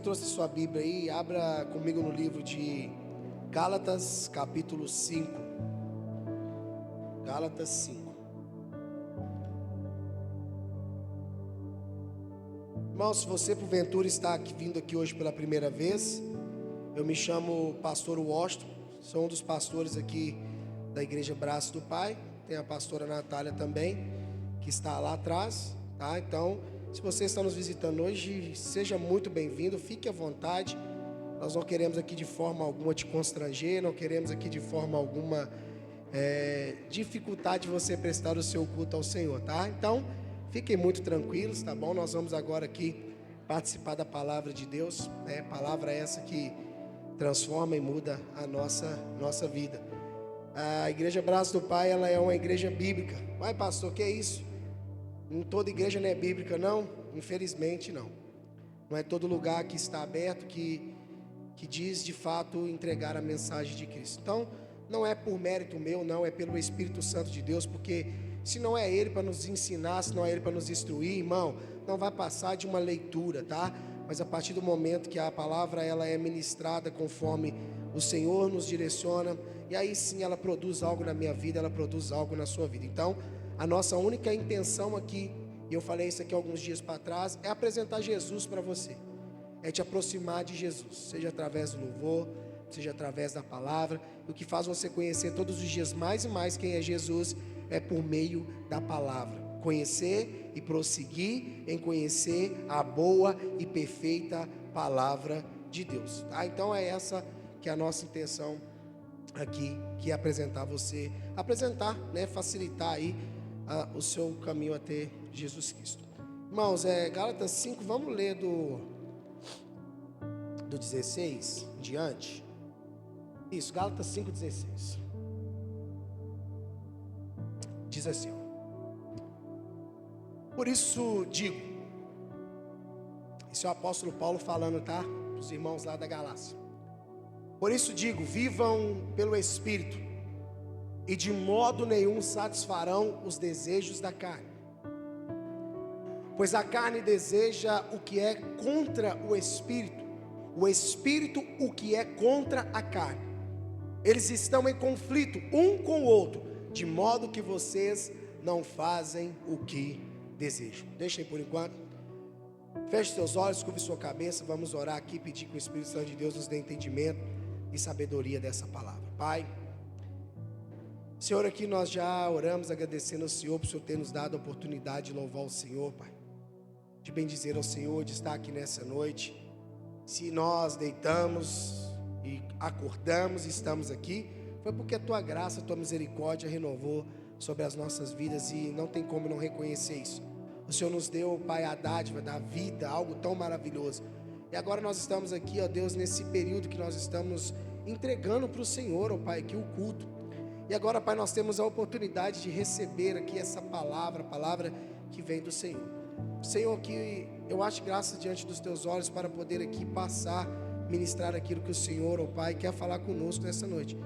trouxe sua Bíblia aí, abra comigo no livro de Gálatas, capítulo 5. Gálatas 5. Irmão, se você porventura está vindo aqui hoje pela primeira vez, eu me chamo Pastor Washington, sou um dos pastores aqui da Igreja Braço do Pai. Tem a pastora Natália também, que está lá atrás, tá? Então, se você está nos visitando hoje, seja muito bem-vindo, fique à vontade. Nós não queremos aqui de forma alguma te constranger, não queremos aqui de forma alguma dificultar de você prestar o seu culto ao Senhor, tá? Então, fiquem muito tranquilos, tá bom? Nós vamos agora aqui participar da palavra de Deus, né? Palavra essa que transforma e muda a nossa vida. A Igreja Braço do Pai, ela é uma igreja bíblica. Vai, pastor, que é isso? Em toda igreja não é bíblica, não? Infelizmente, não. Não é todo lugar que está aberto que diz, de fato, entregar a mensagem de Cristo. Então, não é por mérito meu, não, é pelo Espírito Santo de Deus, porque se não é Ele para nos ensinar, se não é Ele para nos instruir, irmão, não vai passar de uma leitura, tá? Mas a partir do momento que a palavra ela é ministrada conforme o Senhor nos direciona, e aí sim ela produz algo na minha vida, ela produz algo na sua vida. Então, a nossa única intenção aqui, e eu falei isso aqui alguns dias para trás, é apresentar Jesus para você, é te aproximar de Jesus, seja através do louvor, seja através da palavra. O que faz você conhecer todos os dias mais e mais quem é Jesus é por meio da palavra. Conhecer e prosseguir em conhecer a boa e perfeita palavra de Deus, tá? Então é essa que é a nossa intenção aqui, que é apresentar você, né, facilitar aí o seu caminho até Jesus Cristo. Irmãos, Gálatas 5, vamos ler do 16 em diante. Isso, Gálatas 5,16. Diz assim, ó: por isso digo, esse é o apóstolo Paulo falando, tá? Os irmãos lá da Galácia. Por isso digo, vivam pelo Espírito, e de modo nenhum satisfarão os desejos da carne. Pois a carne deseja o que é contra o Espírito o que é contra a carne. Eles estão em conflito um com o outro, de modo que vocês não fazem o que desejam. Deixem por enquanto. Feche seus olhos, curve sua cabeça. Vamos orar aqui, pedir que o Espírito Santo de Deus nos dê entendimento e sabedoria dessa palavra. Pai, Senhor, aqui nós já oramos agradecendo ao Senhor por o Senhor ter nos dado a oportunidade de louvar o Senhor, Pai, de bendizer ao Senhor, de estar aqui nessa noite. Se nós deitamos e acordamos e estamos aqui, foi porque a Tua graça, a Tua misericórdia renovou sobre as nossas vidas, e não tem como não reconhecer isso. O Senhor nos deu, Pai, a dádiva da vida, algo tão maravilhoso. E agora nós estamos aqui, ó Deus, nesse período que nós estamos entregando para o Senhor, ó Pai, aqui o culto. E agora, Pai, nós temos a oportunidade de receber aqui essa palavra, a palavra que vem do Senhor. Senhor, que eu acho graça diante dos Teus olhos para poder aqui passar, ministrar aquilo que o Senhor, ó Pai, quer falar conosco nessa noite.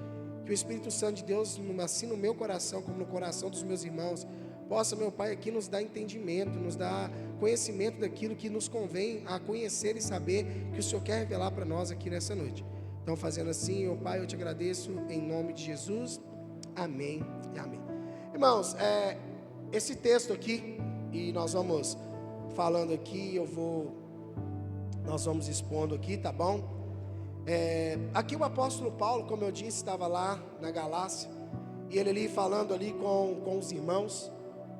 Que o Espírito Santo de Deus, assim no meu coração, como no coração dos meus irmãos, possa, meu Pai, aqui nos dar entendimento, nos dar conhecimento daquilo que nos convém a conhecer e saber que o Senhor quer revelar para nós aqui nessa noite. Então, fazendo assim, meu Pai, eu te agradeço em nome de Jesus. Amém e amém. Irmãos, esse texto aqui, e nós vamos falando aqui, nós vamos expondo aqui, tá bom? Aqui o apóstolo Paulo, como eu disse, estava lá na Galácia, e ele ali falando ali com os irmãos,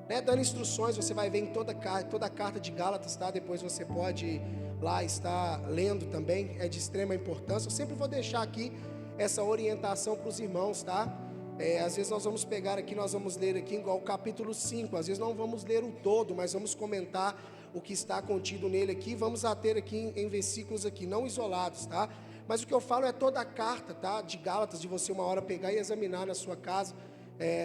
né, dando instruções. Você vai ver em toda a carta de Gálatas, tá? Depois você pode lá estar lendo também, é de extrema importância. Eu sempre vou deixar aqui essa orientação para os irmãos, tá? Às vezes nós vamos pegar aqui, nós vamos ler aqui igual o capítulo 5, às vezes não vamos ler o todo, mas vamos comentar o que está contido nele aqui, vamos ater aqui em versículos aqui, não isolados, tá? Mas o que eu falo é toda a carta, tá? De Gálatas, de você uma hora pegar e examinar na sua casa.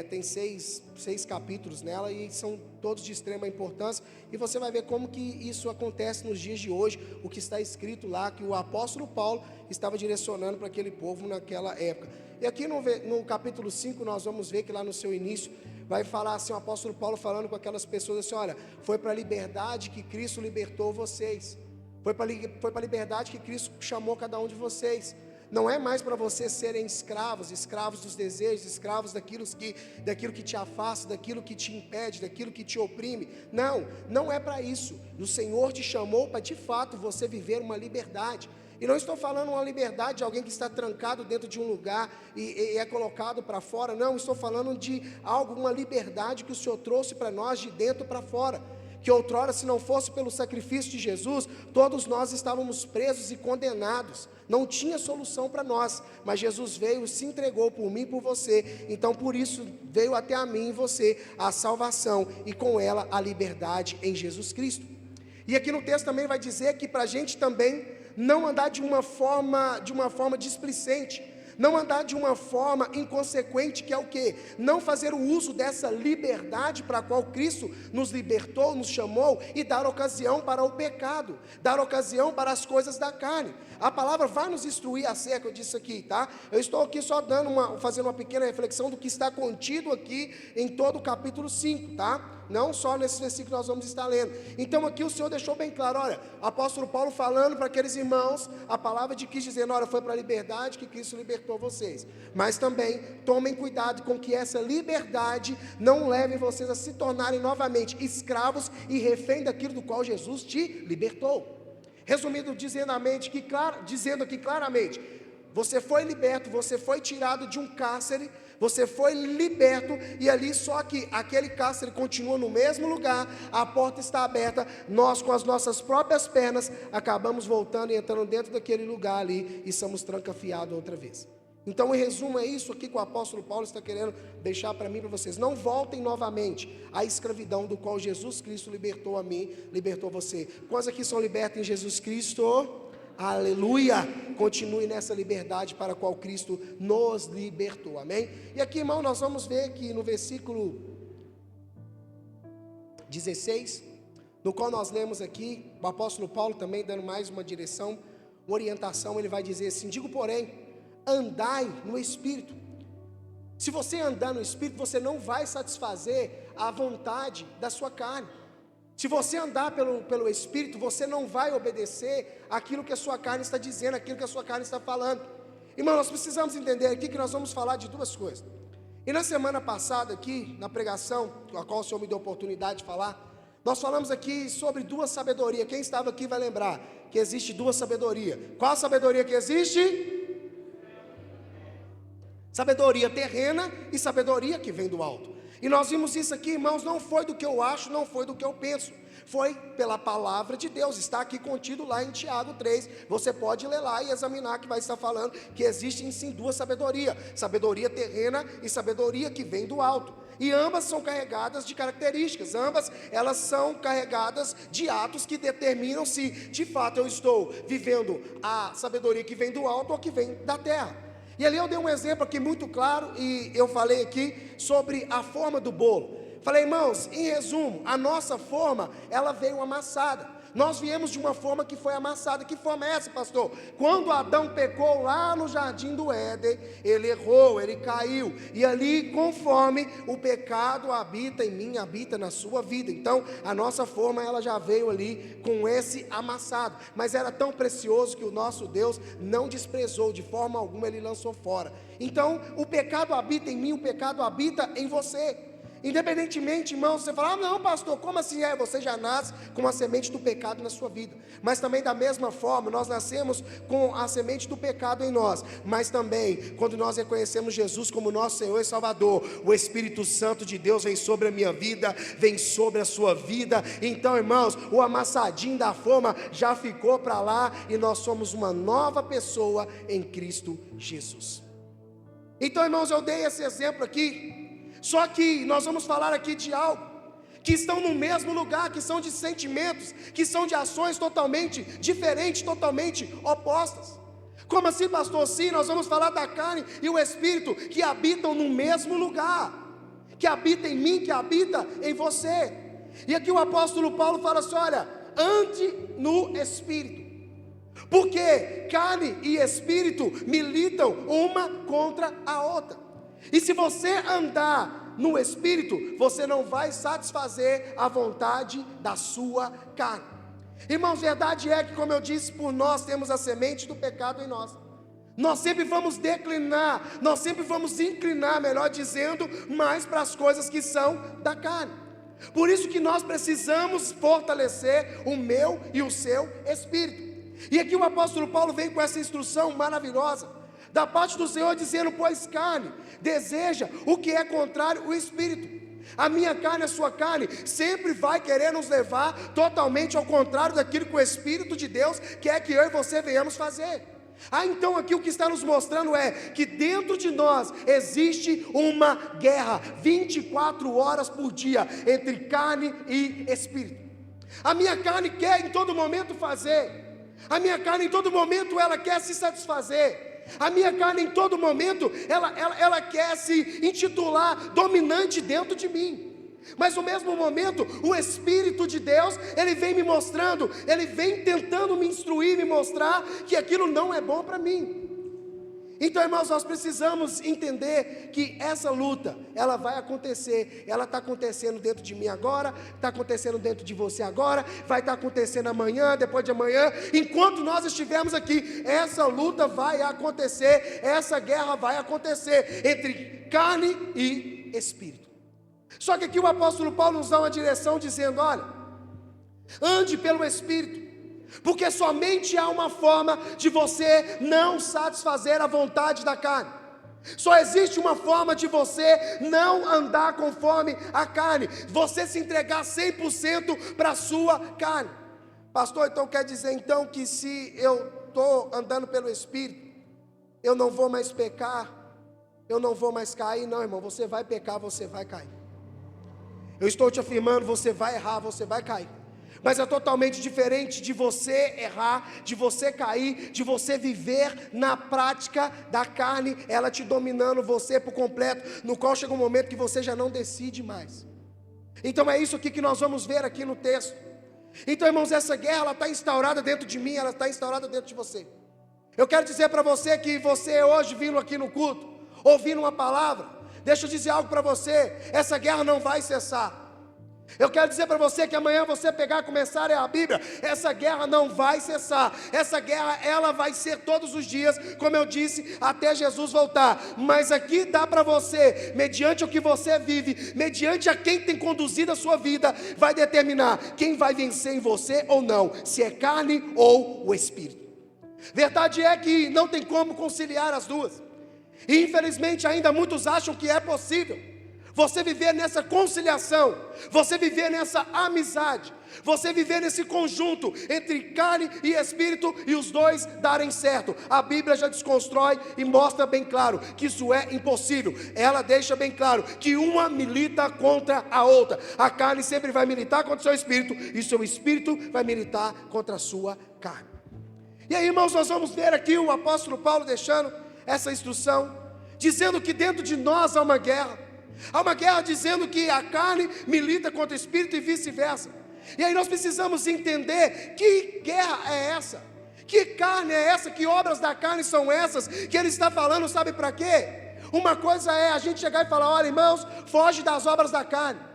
Tem seis capítulos nela, e são todos de extrema importância, e você vai ver como que isso acontece nos dias de hoje, o que está escrito lá, que o apóstolo Paulo estava direcionando para aquele povo naquela época. E aqui no capítulo 5 nós vamos ver que lá no seu início vai falar assim, o apóstolo Paulo falando com aquelas pessoas assim: olha, foi para a liberdade que Cristo libertou vocês. Foi para a liberdade que Cristo chamou cada um de vocês. Não é mais para vocês serem escravos dos desejos, escravos daquilo que te afasta, daquilo que te impede, daquilo que te oprime. Não, não é para isso. O Senhor te chamou para de fato você viver uma liberdade. E não estou falando uma liberdade de alguém que está trancado dentro de um lugar e é colocado para fora. Não, estou falando de uma liberdade que o Senhor trouxe para nós de dentro para fora. Que outrora, se não fosse pelo sacrifício de Jesus, todos nós estávamos presos e condenados. Não tinha solução para nós, mas Jesus veio e se entregou por mim e por você. Então por isso veio até a mim e você a salvação, e com ela a liberdade em Jesus Cristo. E aqui no texto também vai dizer que para a gente também não andar de uma forma displicente, não andar de uma forma inconsequente, que é o quê? Não fazer o uso dessa liberdade para a qual Cristo nos libertou, nos chamou, e dar ocasião para o pecado, dar ocasião para as coisas da carne. A palavra vai nos instruir acerca disso aqui, tá? Eu estou aqui só fazendo uma pequena reflexão do que está contido aqui em todo o capítulo 5, tá? Não só nesse versículo que nós vamos estar lendo. Então aqui o Senhor deixou bem claro, olha, apóstolo Paulo falando para aqueles irmãos, a palavra de Cristo dizendo, olha, foi para a liberdade que Cristo libertou vocês. Mas também tomem cuidado com que essa liberdade não leve vocês a se tornarem novamente escravos e refém daquilo do qual Jesus te libertou. Resumindo, dizendo aqui claramente, você foi liberto, você foi tirado de um cárcere, você foi liberto, e ali só que aquele cárcere continua no mesmo lugar, a porta está aberta, nós com as nossas próprias pernas acabamos voltando e entrando dentro daquele lugar ali e somos trancafiados outra vez. Então, em resumo, é isso aqui que o apóstolo Paulo está querendo deixar para mim e para vocês. Não voltem novamente à escravidão do qual Jesus Cristo libertou a mim, libertou você. Quantos aqui são libertos em Jesus Cristo? Aleluia! Continue nessa liberdade para a qual Cristo nos libertou, amém? E aqui, irmão, nós vamos ver que no versículo 16, no qual nós lemos aqui, o apóstolo Paulo também dando mais uma direção, uma orientação, ele vai dizer assim, digo porém, andai no Espírito. Se você andar no Espírito, você não vai satisfazer a vontade da sua carne. Se você andar pelo Espírito, você não vai obedecer aquilo que a sua carne está dizendo, aquilo que a sua carne está falando. Irmão, nós precisamos entender aqui que nós vamos falar de duas coisas. E na semana passada aqui, na pregação, a qual o Senhor me deu a oportunidade de falar, nós falamos aqui sobre duas sabedorias. Quem estava aqui vai lembrar que existe duas sabedorias. Qual a sabedoria que existe? Sabedoria terrena e sabedoria que vem do alto. E nós vimos isso aqui, irmãos, não foi do que eu acho, não foi do que eu penso. Foi pela palavra de Deus, está aqui contido lá em Tiago 3, você pode ler lá e examinar que vai estar falando que existem sim duas sabedorias, sabedoria terrena e sabedoria que vem do alto, e ambas são carregadas de características, ambas elas são carregadas de atos que determinam se de fato eu estou vivendo a sabedoria que vem do alto ou que vem da terra. E ali eu dei um exemplo aqui muito claro, e eu falei aqui sobre a forma do bolo. Falei, irmãos, em resumo, a nossa forma, ela veio amassada. Nós viemos de uma forma que foi amassada. Que forma é essa, pastor? Quando Adão pecou lá no jardim do Éden, ele errou, ele caiu. E ali, conforme o pecado habita em mim, habita na sua vida. Então, a nossa forma, ela já veio ali com esse amassado. Mas era tão precioso que o nosso Deus não desprezou, de forma alguma ele lançou fora. Então, o pecado habita em mim, o pecado habita em você. Independentemente, irmão, você fala, não pastor, como assim é? Você já nasce com a semente do pecado na sua vida. Mas também da mesma forma, nós nascemos com a semente do pecado em nós. Mas também, quando nós reconhecemos Jesus como nosso Senhor e Salvador, o Espírito Santo de Deus vem sobre a minha vida, vem sobre a sua vida. Então, irmãos, o amassadinho da forma já ficou para lá, e nós somos uma nova pessoa em Cristo Jesus. Então, irmãos, eu dei esse exemplo aqui. Só que nós vamos falar aqui de algo que estão no mesmo lugar, que são de sentimentos, que são de ações totalmente diferentes, totalmente opostas. Como assim, pastor? Sim, nós vamos falar da carne e o Espírito que habitam no mesmo lugar, que habita em mim, que habita em você. E aqui o apóstolo Paulo fala assim, olha, ande no Espírito. Porque carne e Espírito militam uma contra a outra. E se você andar no Espírito, você não vai satisfazer a vontade da sua carne. Irmãos, verdade é que, como eu disse, por nós temos a semente do pecado em nós. Nós sempre vamos declinar, nós sempre vamos inclinar, melhor dizendo, mais para as coisas que são da carne. Por isso que nós precisamos fortalecer o meu e o seu espírito. E aqui o apóstolo Paulo vem com essa instrução maravilhosa, da parte do Senhor, dizendo: pois carne deseja o que é contrário ao espírito. A minha carne, a sua carne, sempre vai querer nos levar totalmente ao contrário daquilo que o Espírito de Deus quer que eu e você venhamos fazer. Então aqui o que está nos mostrando é que dentro de nós existe uma guerra 24 horas por dia entre carne e espírito. A minha carne quer em todo momento fazer, a minha carne em todo momento ela quer se satisfazer, a minha carne em todo momento ela quer se intitular dominante dentro de mim. Mas no mesmo momento, o Espírito de Deus, ele vem me mostrando, ele vem tentando me instruir, me mostrar que aquilo não é bom para mim. Então, irmãos, nós precisamos entender que essa luta, ela vai acontecer, ela está acontecendo dentro de mim agora, está acontecendo dentro de você agora, vai estar acontecendo amanhã, depois de amanhã, enquanto nós estivermos aqui, essa luta vai acontecer, essa guerra vai acontecer entre carne e espírito. Só que aqui o apóstolo Paulo nos dá uma direção dizendo: olha, ande pelo Espírito, porque somente há uma forma de você não satisfazer a vontade da carne. Só existe uma forma de você não andar conforme a carne, você se entregar 100% para a sua carne. Pastor, então quer dizer então que se eu estou andando pelo Espírito, eu não vou mais pecar, eu não vou mais cair? Não, irmão, você vai pecar, você vai cair. Eu estou te afirmando, você vai errar, você vai cair. Mas é totalmente diferente de você errar, de você cair, de você viver na prática da carne, ela te dominando você por completo, no qual chega um momento que você já não decide mais. Então é isso aqui que nós vamos ver aqui no texto. Então, irmãos, essa guerra, ela está instaurada dentro de mim, ela está instaurada dentro de você. Eu quero dizer para você que você hoje vindo aqui no culto, ouvindo uma palavra, deixa eu dizer algo para você, essa guerra não vai cessar. Eu quero dizer para você que amanhã você pegar e começar a ler a Bíblia, essa guerra não vai cessar, essa guerra ela vai ser todos os dias, como eu disse, até Jesus voltar. Mas aqui dá para você, mediante o que você vive, mediante a quem tem conduzido a sua vida, vai determinar quem vai vencer em você ou não, se é carne ou o Espírito. Verdade é que não tem como conciliar as duas, e infelizmente ainda muitos acham que é possível você viver nessa conciliação, você viver nessa amizade, você viver nesse conjunto entre carne e espírito e os dois darem certo. A Bíblia já desconstrói e mostra bem claro que isso é impossível. Ela deixa bem claro que uma milita contra a outra. A carne sempre vai militar contra o seu espírito e o seu espírito vai militar contra a sua carne. E aí, irmãos, nós vamos ver aqui o apóstolo Paulo deixando essa instrução, dizendo que dentro de nós há uma guerra. Há uma guerra dizendo que a carne milita contra o espírito e vice-versa. E aí nós precisamos entender que guerra é essa, que carne é essa, que obras da carne são essas, que ele está falando, sabe para quê? Uma coisa é a gente chegar e falar: olha, irmãos, foge das obras da carne.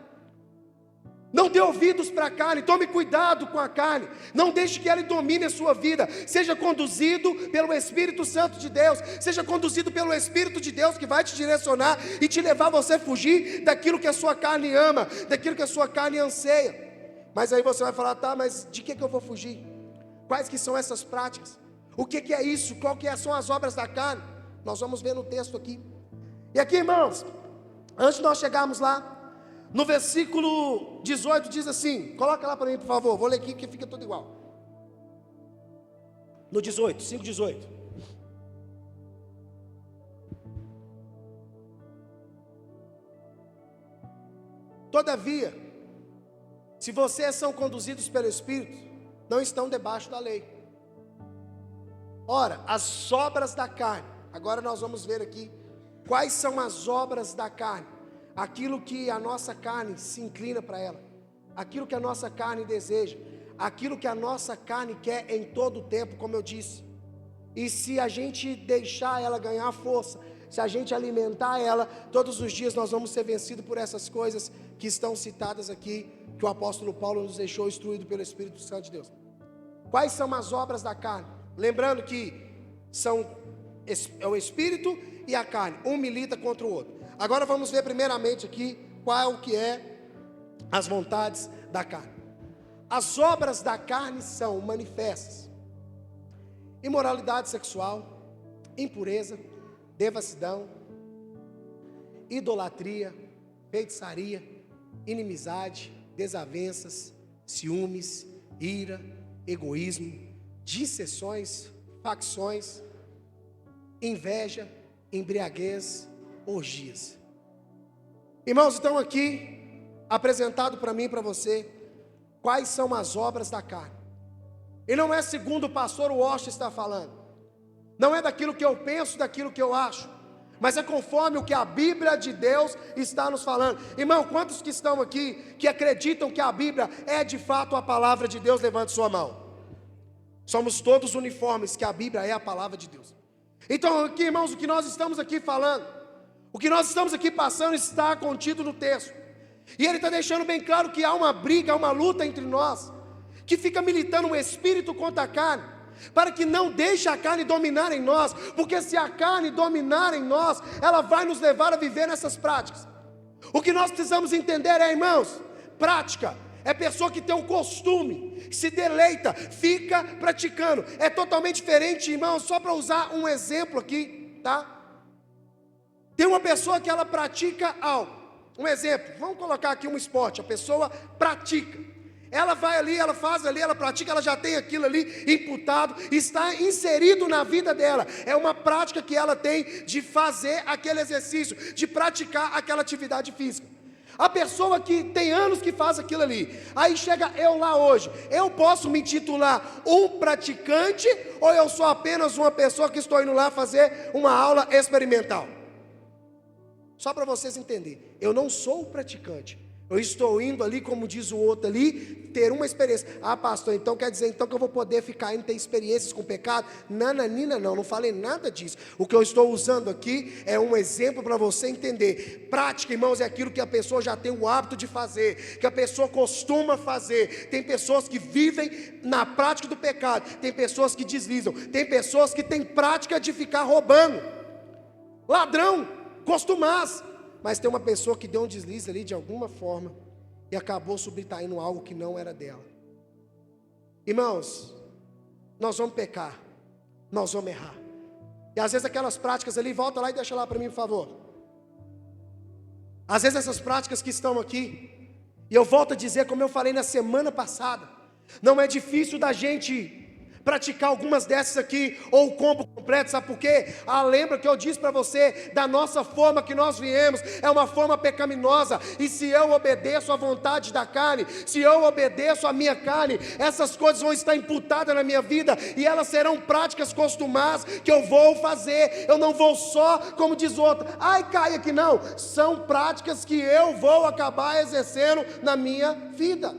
Não dê ouvidos para a carne, tome cuidado com a carne, não deixe que ela domine a sua vida, seja conduzido pelo Espírito Santo de Deus, seja conduzido pelo Espírito de Deus que vai te direcionar e te levar a você fugir daquilo que a sua carne ama, daquilo que a sua carne anseia. Mas aí você vai falar: tá, mas de que eu vou fugir? Quais que são essas práticas? O que é isso? Qual que são as obras da carne? Nós vamos ver no texto aqui. E aqui, irmãos, antes de nós chegarmos lá, no versículo 18 diz assim, coloca lá para mim por favor, vou ler aqui porque fica tudo igual. No 18, 5:18. Todavia, se vocês são conduzidos pelo Espírito, não estão debaixo da lei. Ora, as obras da carne, agora nós vamos ver aqui, quais são as obras da carne. Aquilo que a nossa carne se inclina para ela, aquilo que a nossa carne deseja, aquilo que a nossa carne quer em todo o tempo, como eu disse. E se a gente deixar ela ganhar força, se a gente alimentar ela, todos os dias nós vamos ser vencidos por essas coisas que estão citadas aqui, que o apóstolo Paulo nos deixou instruído pelo Espírito Santo de Deus. Quais são as obras da carne? Lembrando que é o espírito e a carne, um milita contra o outro. Agora vamos ver primeiramente aqui qual que é as vontades da carne. As obras da carne são manifestas: imoralidade sexual, impureza, devassidão, idolatria, feitiçaria, inimizade, desavenças, ciúmes, ira, egoísmo, dissensões, facções, inveja, embriaguez, orgias. Irmãos, então aqui apresentado para mim e para você quais são as obras da carne. E não é segundo o pastor Walsh está falando, não é daquilo que eu penso, daquilo que eu acho, mas é conforme o que a Bíblia de Deus está nos falando. Irmão, quantos que estão aqui que acreditam que a Bíblia é de fato a palavra de Deus? Levante sua mão. Somos todos uniformes que a Bíblia é a palavra de Deus. Então aqui, irmãos, o que nós estamos aqui falando, o que nós estamos aqui passando está contido no texto. E ele está deixando bem claro que há uma briga, há uma luta entre nós, que fica militando o espírito contra a carne, para que não deixe a carne dominar em nós, porque se a carne dominar em nós, ela vai nos levar a viver nessas práticas. O que nós precisamos entender é, irmãos, prática é pessoa que tem um costume, se deleita, fica praticando. É totalmente diferente, irmãos, só para usar um exemplo aqui, tá? Tem uma pessoa que ela pratica algo. Um exemplo, vamos colocar aqui um esporte. A pessoa pratica, ela vai ali, ela faz ali, ela pratica, ela já tem aquilo ali imputado, está inserido na vida dela. É uma prática que ela tem de fazer aquele exercício, de praticar aquela atividade física. A pessoa que tem anos que faz aquilo ali, aí chega eu lá hoje, eu posso me titular um praticante, ou eu sou apenas uma pessoa que estou indo lá fazer uma aula experimental? Só para vocês entenderem, eu não sou o praticante, eu estou indo ali, como diz o outro ali, ter uma experiência. Ah, pastor, então quer dizer então que eu vou poder ficar indo ter experiências com pecado? Nananina, não falei nada disso. O que eu estou usando aqui é um exemplo para você entender. Prática, irmãos, é aquilo que a pessoa já tem o hábito de fazer, que a pessoa costuma fazer. Tem pessoas que vivem na prática do pecado, tem pessoas que deslizam, tem pessoas que têm prática de ficar roubando, ladrão, costumaz. Mas tem uma pessoa que deu um deslize ali de alguma forma e acabou subtraindo algo que não era dela. Irmãos, nós vamos pecar, nós vamos errar. E às vezes aquelas práticas ali, volta lá e deixa lá para mim, por favor. Às vezes essas práticas que estão aqui, e eu volto a dizer, como eu falei na semana passada, não é difícil da gente praticar algumas dessas aqui, ou o combo completo, sabe por quê? Lembra que eu disse para você, da nossa forma que nós viemos, é uma forma pecaminosa, e se eu obedeço à vontade da carne, se eu obedeço à minha carne, essas coisas vão estar imputadas na minha vida, e elas serão práticas costumadas, que eu vou fazer, eu não vou só, como diz outro, ai cai aqui não, são práticas que eu vou acabar exercendo na minha vida.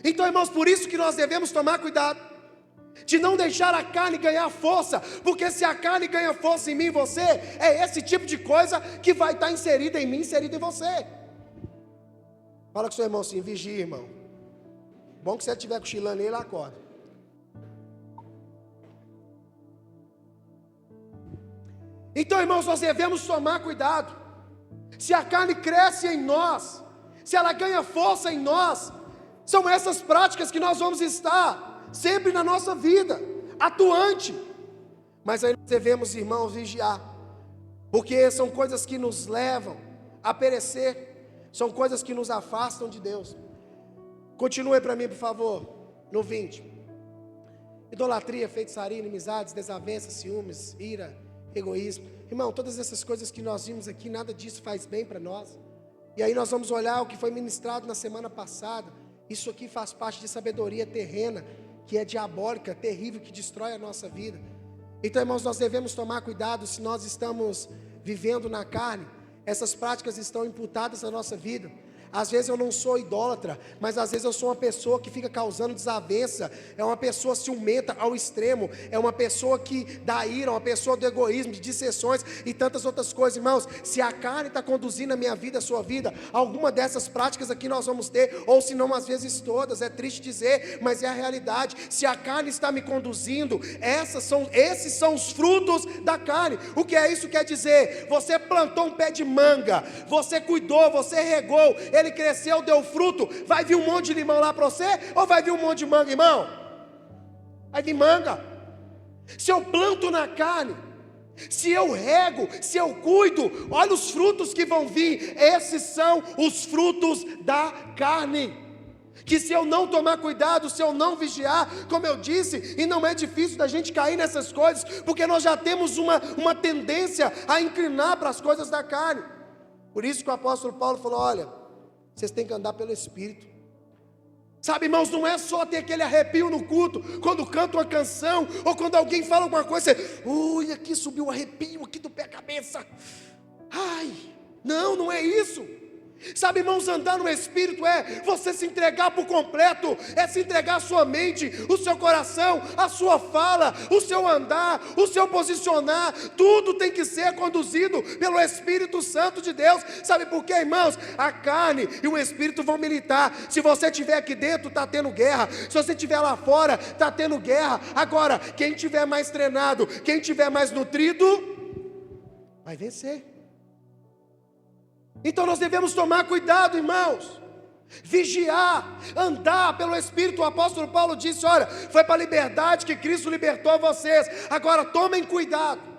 Então, irmãos, por isso que nós devemos tomar cuidado de não deixar a carne ganhar força, porque se a carne ganha força em mim e você, é esse tipo de coisa que vai estar inserida em mim, inserida em você. Fala com seu irmão assim, vigia, irmão. Bom que se ele estiver cochilando, ele acorda. Então, irmãos, nós devemos tomar cuidado. Se a carne cresce em nós, se ela ganha força em nós, são essas práticas que nós vamos estar sempre na nossa vida, atuante. Mas aí nós devemos, irmãos, vigiar, porque são coisas que nos levam a perecer, são coisas que nos afastam de Deus. Continue para mim, por favor, no 20. Idolatria, feitiçaria, inimizades, desavenças, ciúmes, ira, egoísmo. Irmão, todas essas coisas que nós vimos aqui, nada disso faz bem para nós. E aí nós vamos olhar o que foi ministrado na semana passada. Isso aqui faz parte de sabedoria terrena, que é diabólica, terrível, que destrói a nossa vida. Então, irmãos, nós devemos tomar cuidado. Se nós estamos vivendo na carne, essas práticas estão imputadas na nossa vida. Às vezes eu não sou idólatra, mas às vezes eu sou uma pessoa que fica causando desavença, é uma pessoa ciumenta ao extremo, é uma pessoa que dá ira, uma pessoa do egoísmo, de dissensões e tantas outras coisas. Irmãos, se a carne está conduzindo a minha vida, a sua vida, alguma dessas práticas aqui nós vamos ter, ou se não às vezes todas, é triste dizer, mas é a realidade. Se a carne está me conduzindo, esses são os frutos da carne. O que é isso quer dizer? Você plantou um pé de manga, você cuidou, você regou, ele cresceu, deu fruto, vai vir um monte de limão lá para você, ou vai vir um monte de manga, irmão? Vai vir manga. Se eu planto na carne, se eu rego, se eu cuido, olha os frutos que vão vir. Esses são os frutos da carne, que se eu não tomar cuidado, se eu não vigiar, como eu disse, e não é difícil da gente cair nessas coisas, porque nós já temos uma tendência a inclinar para as coisas da carne. Por isso que o apóstolo Paulo falou: olha, vocês têm que andar pelo Espírito. Sabe, irmãos, não é só ter aquele arrepio no culto, quando canta uma canção, ou quando alguém fala alguma coisa, você, ui, aqui subiu um arrepio aqui do pé à cabeça. Ai, não é isso. Sabe, irmãos, andar no Espírito é você se entregar por completo, é se entregar a sua mente, o seu coração, a sua fala, o seu andar, o seu posicionar, tudo tem que ser conduzido pelo Espírito Santo de Deus. Sabe por quê, irmãos? A carne e o Espírito vão militar. Se você estiver aqui dentro, está tendo guerra. Se você estiver lá fora, está tendo guerra. Agora, quem estiver mais treinado, quem estiver mais nutrido, vai vencer. Então nós devemos tomar cuidado, irmãos, vigiar, andar pelo Espírito. O apóstolo Paulo disse: olha, foi para a liberdade que Cristo libertou vocês, agora tomem cuidado.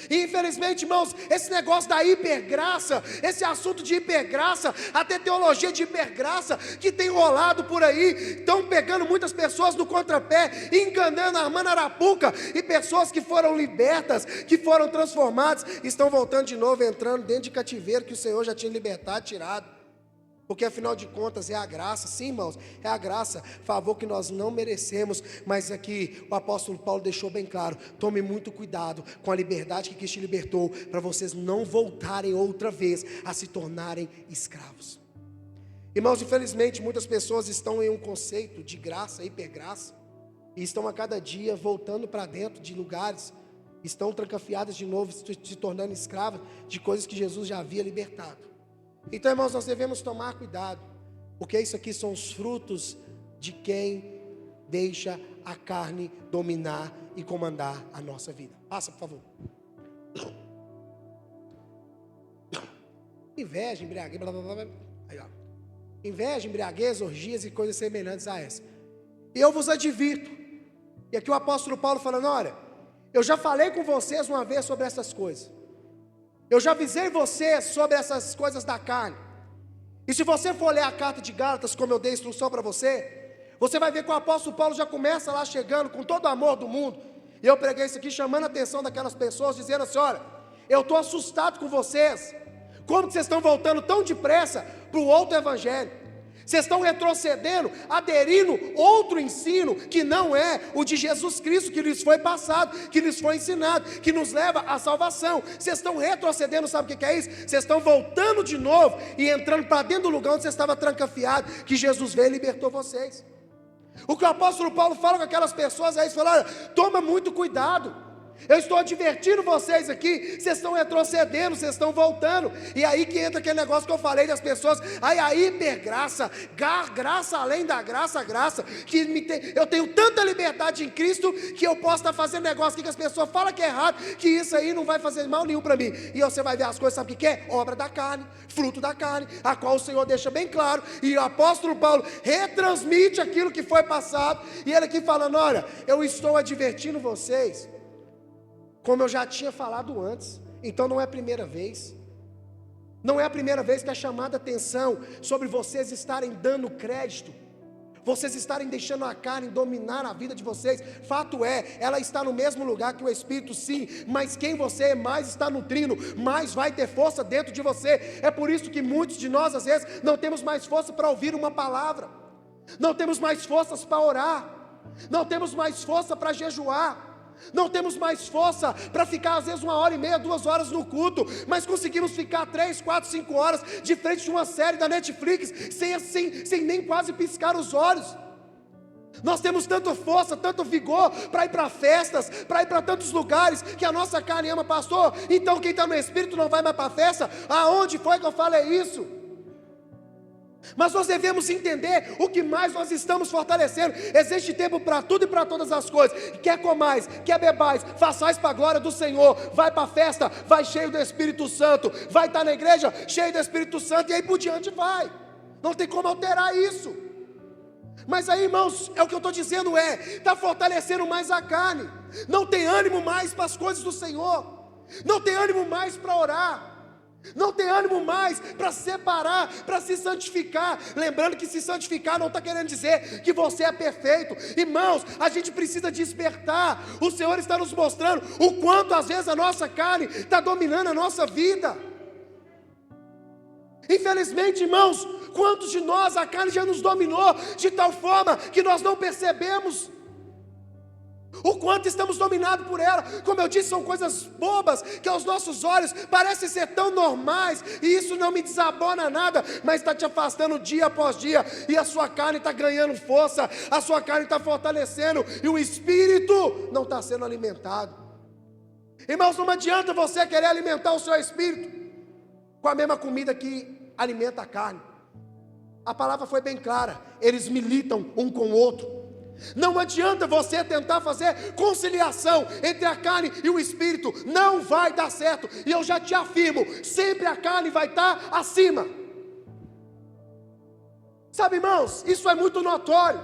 E infelizmente, irmãos, esse negócio da hipergraça, esse assunto de hipergraça, até teologia de hipergraça, que tem rolado por aí, estão pegando muitas pessoas no contrapé, enganando, armando arapuca, e pessoas que foram libertas, que foram transformadas, estão voltando de novo, entrando dentro de cativeiro que o Senhor já tinha libertado, tirado. Porque afinal de contas é a graça, sim, irmãos, é a graça, favor que nós não merecemos, mas aqui o apóstolo Paulo deixou bem claro: tome muito cuidado com a liberdade que Cristo te libertou, para vocês não voltarem outra vez a se tornarem escravos. Irmãos, infelizmente muitas pessoas estão em um conceito de graça, hipergraça, e estão a cada dia voltando para dentro de lugares, estão trancafiadas de novo, se tornando escravas de coisas que Jesus já havia libertado. Então, irmãos, nós devemos tomar cuidado, porque isso aqui são os frutos de quem deixa a carne dominar e comandar a nossa vida. Passa, por favor. Inveja, embriaguez, blá, blá, blá, blá. Aí, ó. Inveja, embriaguez, orgias e coisas semelhantes a essa. E eu vos advirto, e aqui o apóstolo Paulo falando: olha, eu já falei com vocês uma vez sobre essas coisas. Eu já avisei você sobre essas coisas da carne. E se você for ler a carta de Gálatas, como eu dei instrução para você, você vai ver que o apóstolo Paulo já começa lá chegando com todo o amor do mundo. E eu preguei isso aqui chamando a atenção daquelas pessoas, dizendo assim: olha, eu estou assustado com vocês. Como que vocês estão voltando tão depressa para o outro evangelho? Vocês estão retrocedendo, aderindo outro ensino que não é o de Jesus Cristo, que lhes foi passado, que lhes foi ensinado, que nos leva à salvação. Vocês estão retrocedendo, sabe o que é isso? Vocês estão voltando de novo e entrando para dentro do lugar onde você estava trancafiado, que Jesus veio e libertou vocês. O que o apóstolo Paulo fala com aquelas pessoas é isso: fala: olha, toma muito cuidado. Eu estou advertindo vocês aqui, vocês estão retrocedendo, vocês estão voltando. E aí que entra aquele negócio que eu falei das pessoas, a hipergraça, graça além da graça, eu tenho tanta liberdade em Cristo, que eu posso estar fazendo negócio aqui que as pessoas falam que é errado, que isso aí não vai fazer mal nenhum para mim. E você vai ver as coisas, sabe o que é? Obra da carne, fruto da carne, a qual o Senhor deixa bem claro, e o apóstolo Paulo retransmite aquilo que foi passado, e ele aqui falando: olha, eu estou advertindo vocês, como eu já tinha falado antes. Então não é a primeira vez. Não é a primeira vez que é chamada a atenção sobre vocês estarem dando crédito, vocês estarem deixando a carne dominar a vida de vocês. Fato é, ela está no mesmo lugar que o Espírito, sim, mas quem você é mais está nutrindo, mais vai ter força dentro de você. É por isso que muitos de nós às vezes não temos mais força para ouvir uma palavra, não temos mais forças para orar, não temos mais força para jejuar, Não temos mais força para ficar às vezes 1h30, 2 horas no culto, mas conseguimos ficar 3, 4, 5 horas de frente de uma série da Netflix, sem nem quase piscar os olhos. Nós temos tanta força, tanto vigor para ir para festas, para ir para tantos lugares, que a nossa carne ama. Pastor, então quem está no Espírito não vai mais para a festa? Aonde foi que eu falei isso? Mas nós devemos entender o que mais nós estamos fortalecendo. Existe tempo para tudo e para todas as coisas. Quer comais, quer bebais, façais para a glória do Senhor. Vai para a festa, vai cheio do Espírito Santo. Vai estar na igreja, cheio do Espírito Santo. E aí por diante vai. Não tem como alterar isso. Mas aí, irmãos, é o que eu estou dizendo, está fortalecendo mais a carne. Não tem ânimo mais para as coisas do Senhor. Não tem ânimo mais para orar. Não tem ânimo mais para separar, para se santificar. Lembrando que se santificar não está querendo dizer que você é perfeito. Irmãos, a gente precisa despertar. O Senhor está nos mostrando o quanto às vezes a nossa carne está dominando a nossa vida. Infelizmente, irmãos, quantos de nós a carne já nos dominou de tal forma que nós não percebemos o quanto estamos dominados por ela. Como eu disse, são coisas bobas que aos nossos olhos parecem ser tão normais, e isso não me desabona nada, mas está te afastando dia após dia, e a sua carne está ganhando força, a sua carne está fortalecendo, e o espírito não está sendo alimentado. Irmãos, não adianta você querer alimentar o seu espírito com a mesma comida que alimenta a carne. A palavra foi bem clara, eles militam um com o outro. Não adianta você tentar fazer conciliação entre a carne e o espírito, não vai dar certo. E eu já te afirmo, sempre a carne vai estar acima. Sabe, irmãos, isso é muito notório.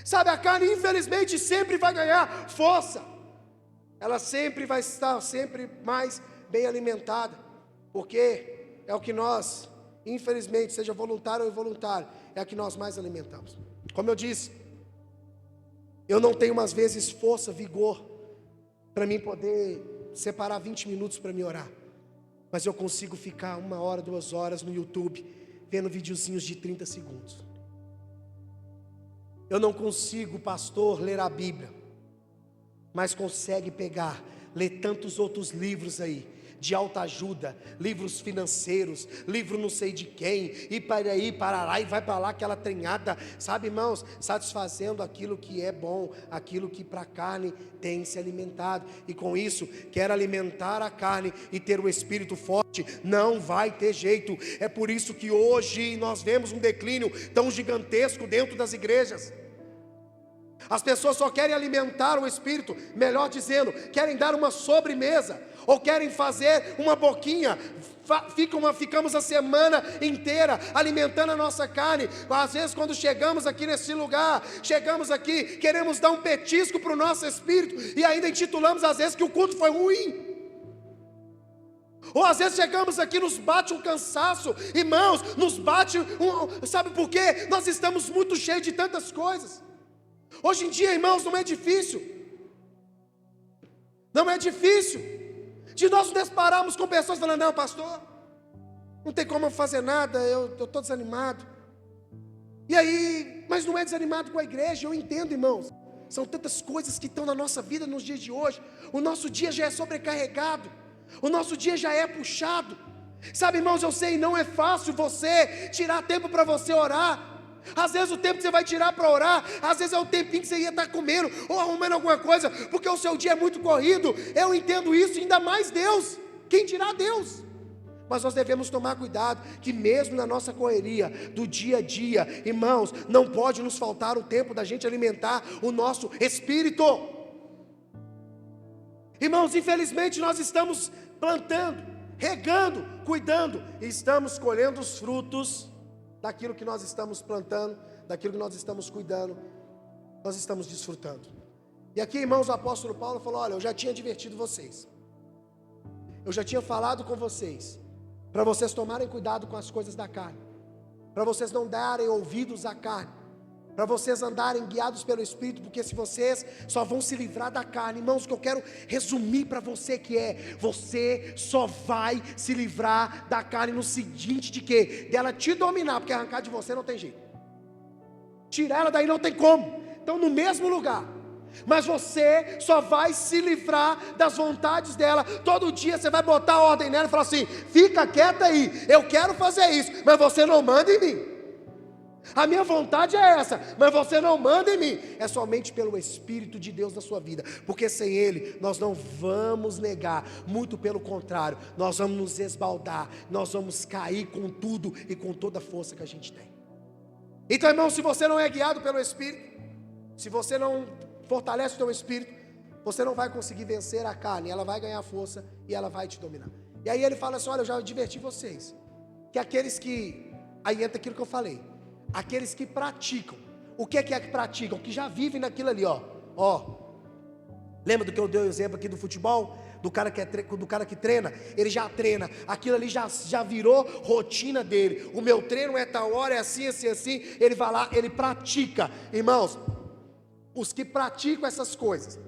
Sabe, a carne infelizmente sempre vai ganhar força. Ela sempre vai estar sempre mais bem alimentada, porque é o que nós, infelizmente, seja voluntário ou involuntário, é a que nós mais alimentamos. Como eu disse, eu não tenho umas vezes força, vigor, para mim poder separar 20 minutos para me orar. Mas eu consigo ficar 1 hora, 2 horas no YouTube, vendo videozinhos de 30 segundos. Eu não consigo, pastor, ler a Bíblia, mas consegue pegar, ler tantos outros livros aí, de autoajuda, livros financeiros, livro não sei de quem, e para aí, para lá, e vai para lá aquela treinada, sabe, irmãos, satisfazendo aquilo que é bom, aquilo que para a carne tem se alimentado, e com isso, quer alimentar a carne e ter o espírito forte, não vai ter jeito. É por isso que hoje nós vemos um declínio tão gigantesco dentro das igrejas. As pessoas só querem alimentar o espírito, melhor dizendo, querem dar uma sobremesa, ou querem fazer uma boquinha, ficamos a semana inteira alimentando a nossa carne. Às vezes quando chegamos aqui nesse lugar, chegamos aqui, queremos dar um petisco para o nosso espírito, e ainda intitulamos às vezes que o culto foi ruim. Ou às vezes chegamos aqui, nos bate um cansaço, irmãos, nos bate sabe por quê? Nós estamos muito cheios de tantas coisas. Hoje em dia, irmãos, não é difícil de nós nos depararmos com pessoas falando: não, pastor, não tem como eu fazer nada, eu estou desanimado. E aí, mas não é desanimado com a igreja, eu entendo, irmãos. São tantas coisas que estão na nossa vida nos dias de hoje. O nosso dia já é sobrecarregado, o nosso dia já é puxado. Sabe, irmãos, eu sei, não é fácil você tirar tempo para você orar. Às vezes o tempo que você vai tirar para orar, às vezes é o tempinho que você ia estar comendo ou arrumando alguma coisa, porque o seu dia é muito corrido. Eu entendo isso, ainda mais Deus, quem dirá Deus? Mas nós devemos tomar cuidado, que mesmo na nossa correria do dia a dia, irmãos, não pode nos faltar o tempo da gente alimentar o nosso espírito. Irmãos, infelizmente nós estamos plantando, regando, cuidando, e estamos colhendo os frutos daquilo que nós estamos plantando, daquilo que nós estamos cuidando, nós estamos desfrutando. E aqui, irmãos, o apóstolo Paulo falou: olha, eu já tinha advertido vocês, eu já tinha falado com vocês, para vocês tomarem cuidado com as coisas da carne, para vocês não darem ouvidos à carne, para vocês andarem guiados pelo Espírito, porque se vocês só vão se livrar da carne, irmãos, o que eu quero resumir para você que você só vai se livrar da carne no seguinte, de que? Dela te dominar, porque arrancar de você não tem jeito, tirar ela daí não tem como. Então no mesmo lugar, Mas você só vai se livrar das vontades dela. Todo dia você vai botar a ordem nela e falar assim: fica quieta aí, eu quero fazer isso, mas você não manda em mim. A minha vontade é essa, mas você não manda em mim. É somente pelo Espírito de Deus na sua vida, porque sem Ele nós não vamos negar, muito pelo contrário, nós vamos nos esbaldar, nós vamos cair com tudo e com toda a força que a gente tem. Então, irmão, se você não é guiado pelo Espírito, se você não fortalece o teu espírito, você não vai conseguir vencer a carne, ela vai ganhar força e ela vai te dominar. E aí ele fala assim: olha, eu já adverti vocês, que aqueles que, aí entra aquilo que eu falei, aqueles que praticam, o que é que praticam? Que já vivem naquilo ali, ó, lembra do que eu dei o exemplo aqui do futebol? Do cara que treina, ele já treina, aquilo ali já virou rotina dele. O meu treino é tal hora, é assim, assim, assim, ele vai lá, ele pratica. Irmãos, os que praticam essas coisas,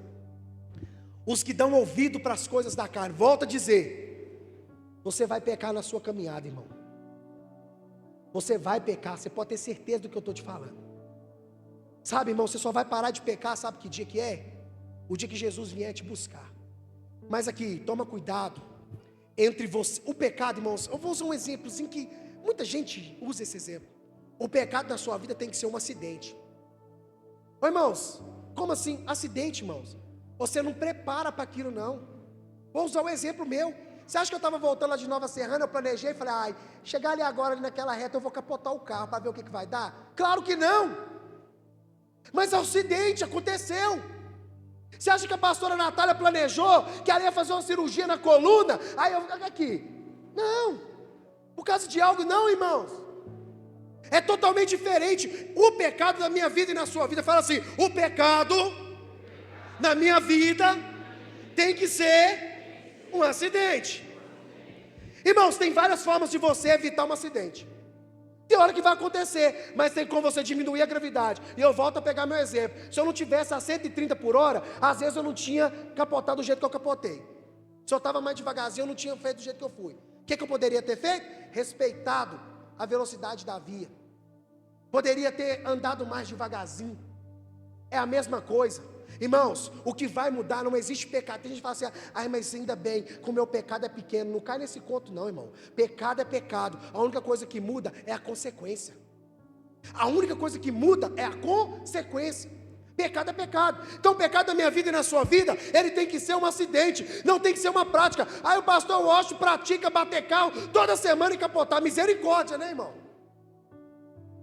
os que dão ouvido para as coisas da carne, volta a dizer, você vai pecar na sua caminhada, irmão. Você vai pecar, você pode ter certeza do que eu estou te falando. Sabe, irmão, você só vai parar de pecar, sabe que dia que é? O dia que Jesus vier te buscar. Mas aqui, toma cuidado entre você, o pecado, irmãos, eu vou usar um exemplozinho que muita gente usa esse exemplo. O pecado na sua vida tem que ser um acidente. Ô, irmãos, como assim? Acidente, irmãos. Você não prepara para aquilo, não. Vou usar um exemplo meu. Você acha que eu estava voltando lá de Nova Serrana, eu planejei e falei: chegar ali agora, ali naquela reta, eu vou capotar o carro para ver o que vai dar? Claro que não. Mas o acidente aconteceu. Você acha que a pastora Natália planejou que ela ia fazer uma cirurgia na coluna? Aí eu aqui. Não. Por causa de algo, não, irmãos. É totalmente diferente. O pecado na minha vida e na sua vida, fala assim: o pecado na minha vida tem que ser um acidente. Irmãos, tem várias formas de você evitar um acidente. Tem hora que vai acontecer, mas tem como você diminuir a gravidade. E eu volto a pegar meu exemplo. Se eu não tivesse a 130 por hora, às vezes eu não tinha capotado do jeito que eu capotei. Se eu estava mais devagarzinho, eu não tinha feito do jeito que eu fui. O que eu poderia ter feito? Respeitado a velocidade da via. Poderia ter andado mais devagarzinho. É a mesma coisa. Irmãos, o que vai mudar, não existe pecado. Tem gente que fala assim: mas ainda bem, que o meu pecado é pequeno. Não cai nesse conto não, irmão. Pecado é pecado. A única coisa que muda é a consequência. A única coisa que muda é a consequência. Pecado é pecado. Então o pecado na minha vida e na sua vida, ele tem que ser um acidente, não tem que ser uma prática. Aí o pastor Washington pratica bater carro toda semana e capotar. Misericórdia, né, irmão?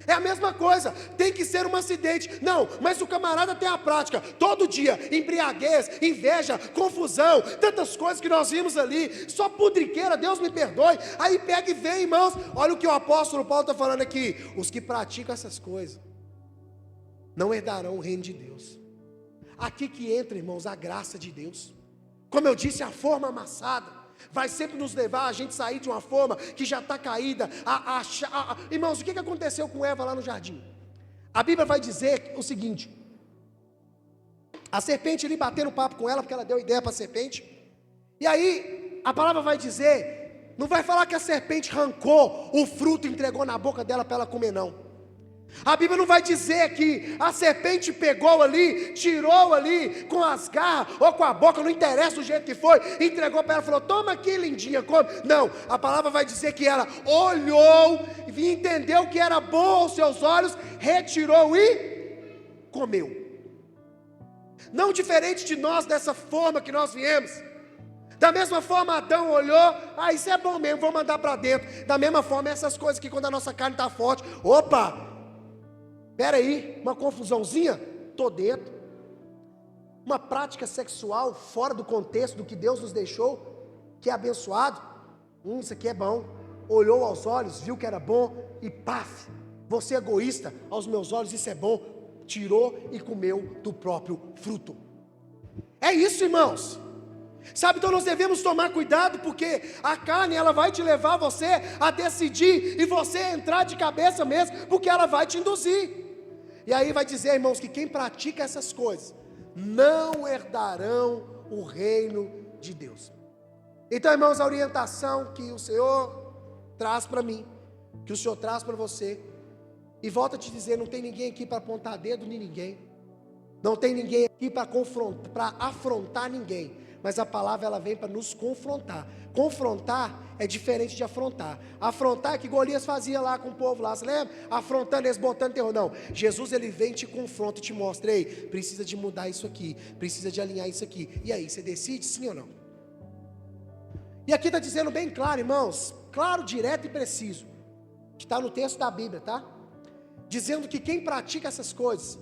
É a mesma coisa, tem que ser um acidente. Não, mas o camarada tem a prática, todo dia, embriaguez, inveja, confusão, tantas coisas que nós vimos ali, só pudriqueira, Deus me perdoe. Aí pega e vem, irmãos, olha o que o apóstolo Paulo está falando aqui: os que praticam essas coisas não herdarão o reino de Deus. Aqui que entra, irmãos, a graça de Deus. Como eu disse, a forma amassada vai sempre nos levar a gente sair de uma forma que já está caída. Irmãos, o que aconteceu com Eva lá no jardim? A Bíblia vai dizer o seguinte: a serpente ali batendo papo com ela, porque ela deu ideia para a serpente. E aí a palavra vai dizer, não vai falar que a serpente arrancou o fruto e entregou na boca dela para ela comer, não. A Bíblia não vai dizer que a serpente pegou ali, tirou ali com as garras ou com a boca, não interessa o jeito que foi, entregou para ela e falou: toma aqui, lindinha, come. Não, a palavra vai dizer que ela olhou e entendeu que era bom aos seus olhos, retirou e comeu. Não diferente de nós, dessa forma que nós viemos. Da mesma forma Adão olhou: isso é bom mesmo, vou mandar para dentro. Da mesma forma essas coisas que quando a nossa carne está forte, opa, espera aí, uma confusãozinha, estou dentro. Uma prática sexual fora do contexto do que Deus nos deixou, que é abençoado, isso aqui é bom. Olhou aos olhos, viu que era bom e paf, você é egoísta, aos meus olhos isso é bom, tirou e comeu do próprio fruto. É isso, irmãos. Sabe, então nós devemos tomar cuidado, porque a carne, ela vai te levar você a decidir, e você entrar de cabeça mesmo, porque ela vai te induzir. E aí vai dizer, irmãos, que quem pratica essas coisas não herdarão o reino de Deus. Então, irmãos, a orientação que o Senhor traz para mim, que o Senhor traz para você, e volta a te dizer, não tem ninguém aqui para apontar dedo em ninguém. Não tem ninguém aqui para confrontar, para afrontar ninguém. Mas a palavra ela vem para nos confrontar. Confrontar é diferente de afrontar. Afrontar é que Golias fazia lá com o povo lá, você lembra? Afrontando eles, botando terror. Não, Jesus ele vem, te confronta e te mostra: ei, precisa de mudar isso aqui, precisa de alinhar isso aqui. E aí, você decide sim ou não? E aqui está dizendo bem claro, irmãos, claro, direto e preciso, que está no texto da Bíblia, tá? Dizendo que quem pratica essas coisas,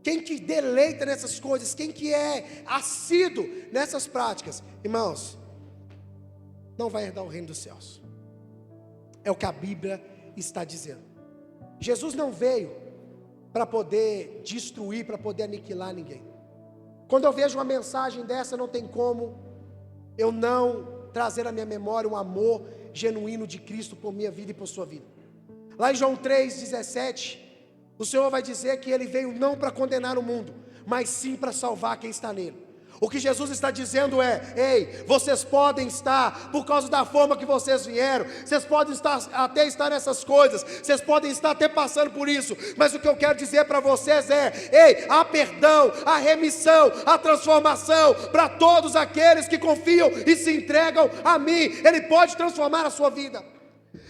quem que deleita nessas coisas, quem que é assíduo nessas práticas, irmãos, não vai herdar o reino dos céus. É o que a Bíblia está dizendo. Jesus não veio para poder destruir, para poder aniquilar ninguém. Quando eu vejo uma mensagem dessa, não tem como eu não trazer à minha memória um amor genuíno de Cristo por minha vida e por sua vida. Lá em João 3,17, o Senhor vai dizer que Ele veio não para condenar o mundo, mas sim para salvar quem está nele. O que Jesus está dizendo é: ei, vocês podem estar, por causa da forma que vocês vieram, vocês podem até estar nessas coisas, vocês podem estar até passando por isso, mas o que eu quero dizer para vocês é: ei, há perdão, há remissão, há transformação para todos aqueles que confiam e se entregam a mim. Ele pode transformar a sua vida.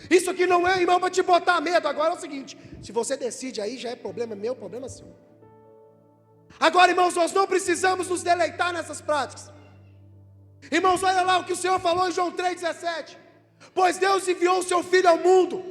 Isso aqui não é, irmão, para te botar medo. Agora é o seguinte: se você decide aí, já é problema meu, problema seu. Agora, irmãos, nós não precisamos nos deleitar nessas práticas. Irmãos, olha lá o que o Senhor falou em João 3,17. Pois Deus enviou o seu Filho ao mundo,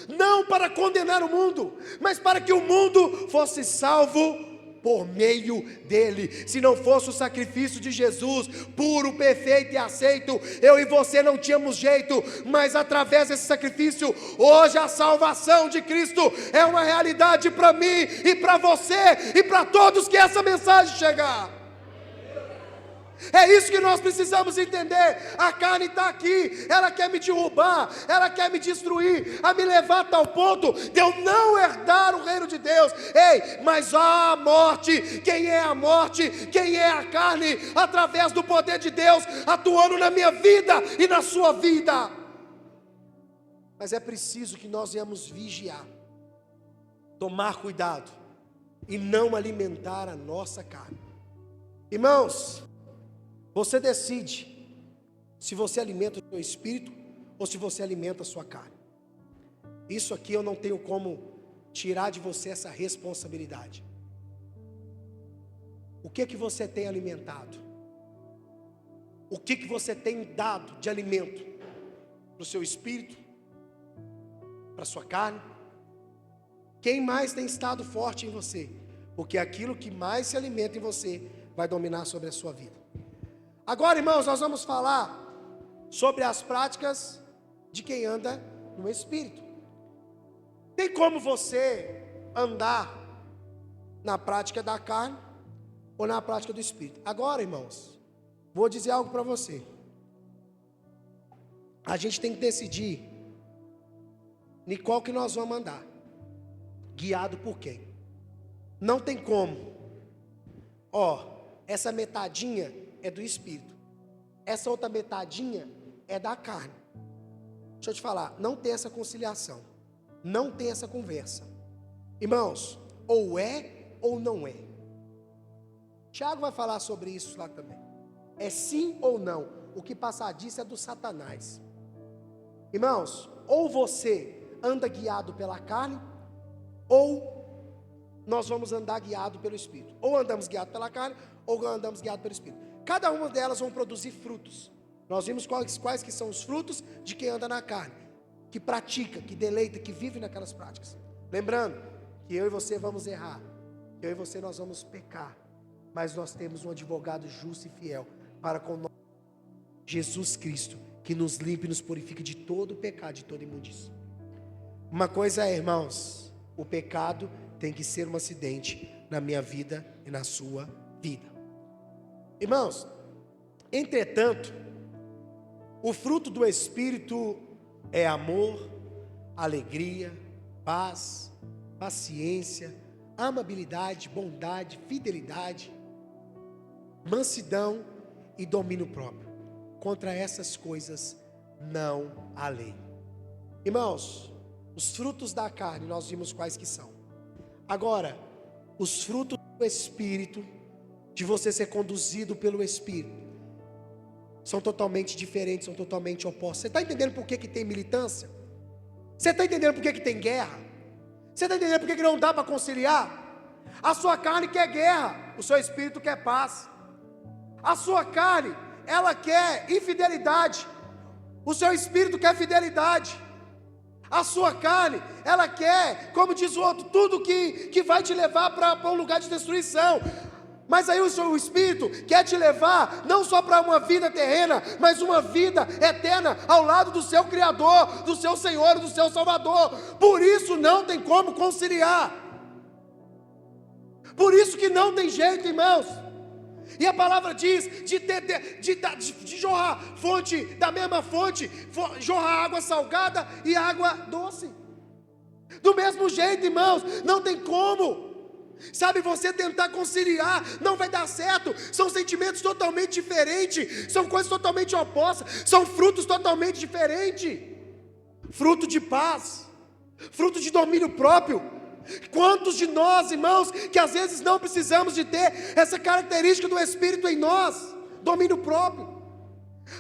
não para condenar o mundo, mas para que o mundo fosse salvo por meio dele. Se não fosse o sacrifício de Jesus, puro, perfeito e aceito, eu e você não tínhamos jeito. Mas através desse sacrifício, hoje a salvação de Cristo é uma realidade para mim e para você e para todos que essa mensagem chegar. É isso que nós precisamos entender. A carne está aqui, ela quer me derrubar, ela quer me destruir, a me levar a tal ponto de eu não herdar o reino de Deus. Ei, mas a morte, quem é a morte? Quem é a carne? Através do poder de Deus atuando na minha vida e na sua vida. Mas é preciso que nós venhamos vigiar, tomar cuidado e não alimentar a nossa carne. Irmãos, você decide se você alimenta o seu espírito ou se você alimenta a sua carne. Isso aqui eu não tenho como tirar de você essa responsabilidade. O que você tem alimentado? O que você tem dado de alimento para o seu espírito, para a sua carne? Quem mais tem estado forte em você? Porque aquilo que mais se alimenta em você vai dominar sobre a sua vida. Agora, irmãos, nós vamos falar sobre as práticas de quem anda no Espírito. Tem como você andar na prática da carne ou na prática do Espírito? Agora, irmãos, vou dizer algo para você. A gente tem que decidir em qual que nós vamos andar, guiado por quem. Não tem como. Essa metadinha é do Espírito, essa outra metadinha é da carne. Deixa eu te falar, não tem essa conciliação, não tem essa conversa. Irmãos, ou é ou não é. Tiago vai falar sobre isso lá também. É sim ou não. O que passar disso é do Satanás. Irmãos, ou você anda guiado pela carne, ou nós vamos andar guiado pelo Espírito. Ou andamos guiados pela carne, ou andamos guiados pelo Espírito. Cada uma delas vão produzir frutos. Nós vimos quais que são os frutos de quem anda na carne, que pratica, que deleita, que vive naquelas práticas. Lembrando que eu e você vamos errar, que eu e você nós vamos pecar, mas nós temos um advogado justo e fiel para com nós, Jesus Cristo, que nos limpa e nos purifica de todo o pecado, de toda imundícia. Uma coisa é, irmãos, o pecado tem que ser um acidente na minha vida e na sua vida. Irmãos, entretanto, o fruto do Espírito é amor, alegria, paz, paciência, amabilidade, bondade, fidelidade, mansidão e domínio próprio. Contra essas coisas não há lei. Irmãos, os frutos da carne nós vimos quais que são. Agora, os frutos do o Espírito, de você ser conduzido pelo Espírito, são totalmente diferentes, são totalmente opostos. Você está entendendo por que tem militância? Você está entendendo por que tem guerra? Você está entendendo por que não dá para conciliar? A sua carne quer guerra, o seu espírito quer paz. A sua carne, ela quer infidelidade, o seu espírito quer fidelidade. A sua carne, ela quer, como diz o outro, tudo que vai te levar para um lugar de destruição. Mas aí o seu espírito quer te levar não só para uma vida terrena, mas uma vida eterna ao lado do seu Criador, do seu Senhor, do seu Salvador. Por isso não tem como conciliar. Por isso que não tem jeito, irmãos. E a palavra diz de jorrar fonte, da mesma fonte, jorrar água salgada e água doce. Do mesmo jeito, irmãos, não tem como. Sabe, você tentar conciliar, não vai dar certo. São sentimentos totalmente diferentes, são coisas totalmente opostas, são frutos totalmente diferentes. Fruto de paz, fruto de domínio próprio. Quantos de nós, irmãos, que às vezes não precisamos de ter essa característica do Espírito em nós, domínio próprio.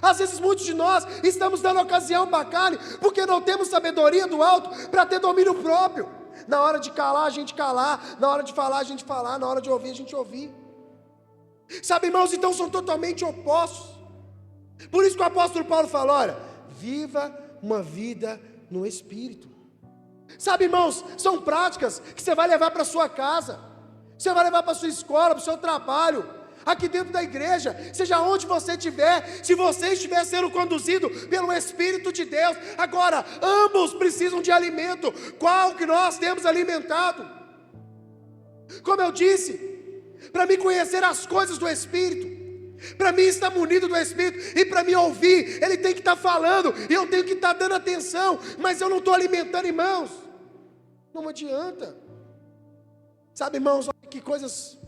Às vezes muitos de nós estamos dando ocasião para a carne, porque não temos sabedoria do alto para ter domínio próprio. Na hora de calar, a gente calar. Na hora de falar, a gente falar. Na hora de ouvir, a gente ouvir. Sabe, irmãos, então são totalmente opostos. Por isso que o apóstolo Paulo fala, olha, viva uma vida no Espírito. Sabe, irmãos, são práticas que você vai levar para a sua casa, você vai levar para a sua escola, para o seu trabalho, aqui dentro da igreja, seja onde você estiver, se você estiver sendo conduzido pelo Espírito de Deus. Agora, ambos precisam de alimento. Qual que nós temos alimentado? Como eu disse, para mim conhecer as coisas do Espírito, para mim estar munido do Espírito, e para mim ouvir, Ele tem que estar falando, e eu tenho que estar dando atenção, mas eu não estou alimentando, irmãos, não adianta. Sabe, irmãos, olha que coisas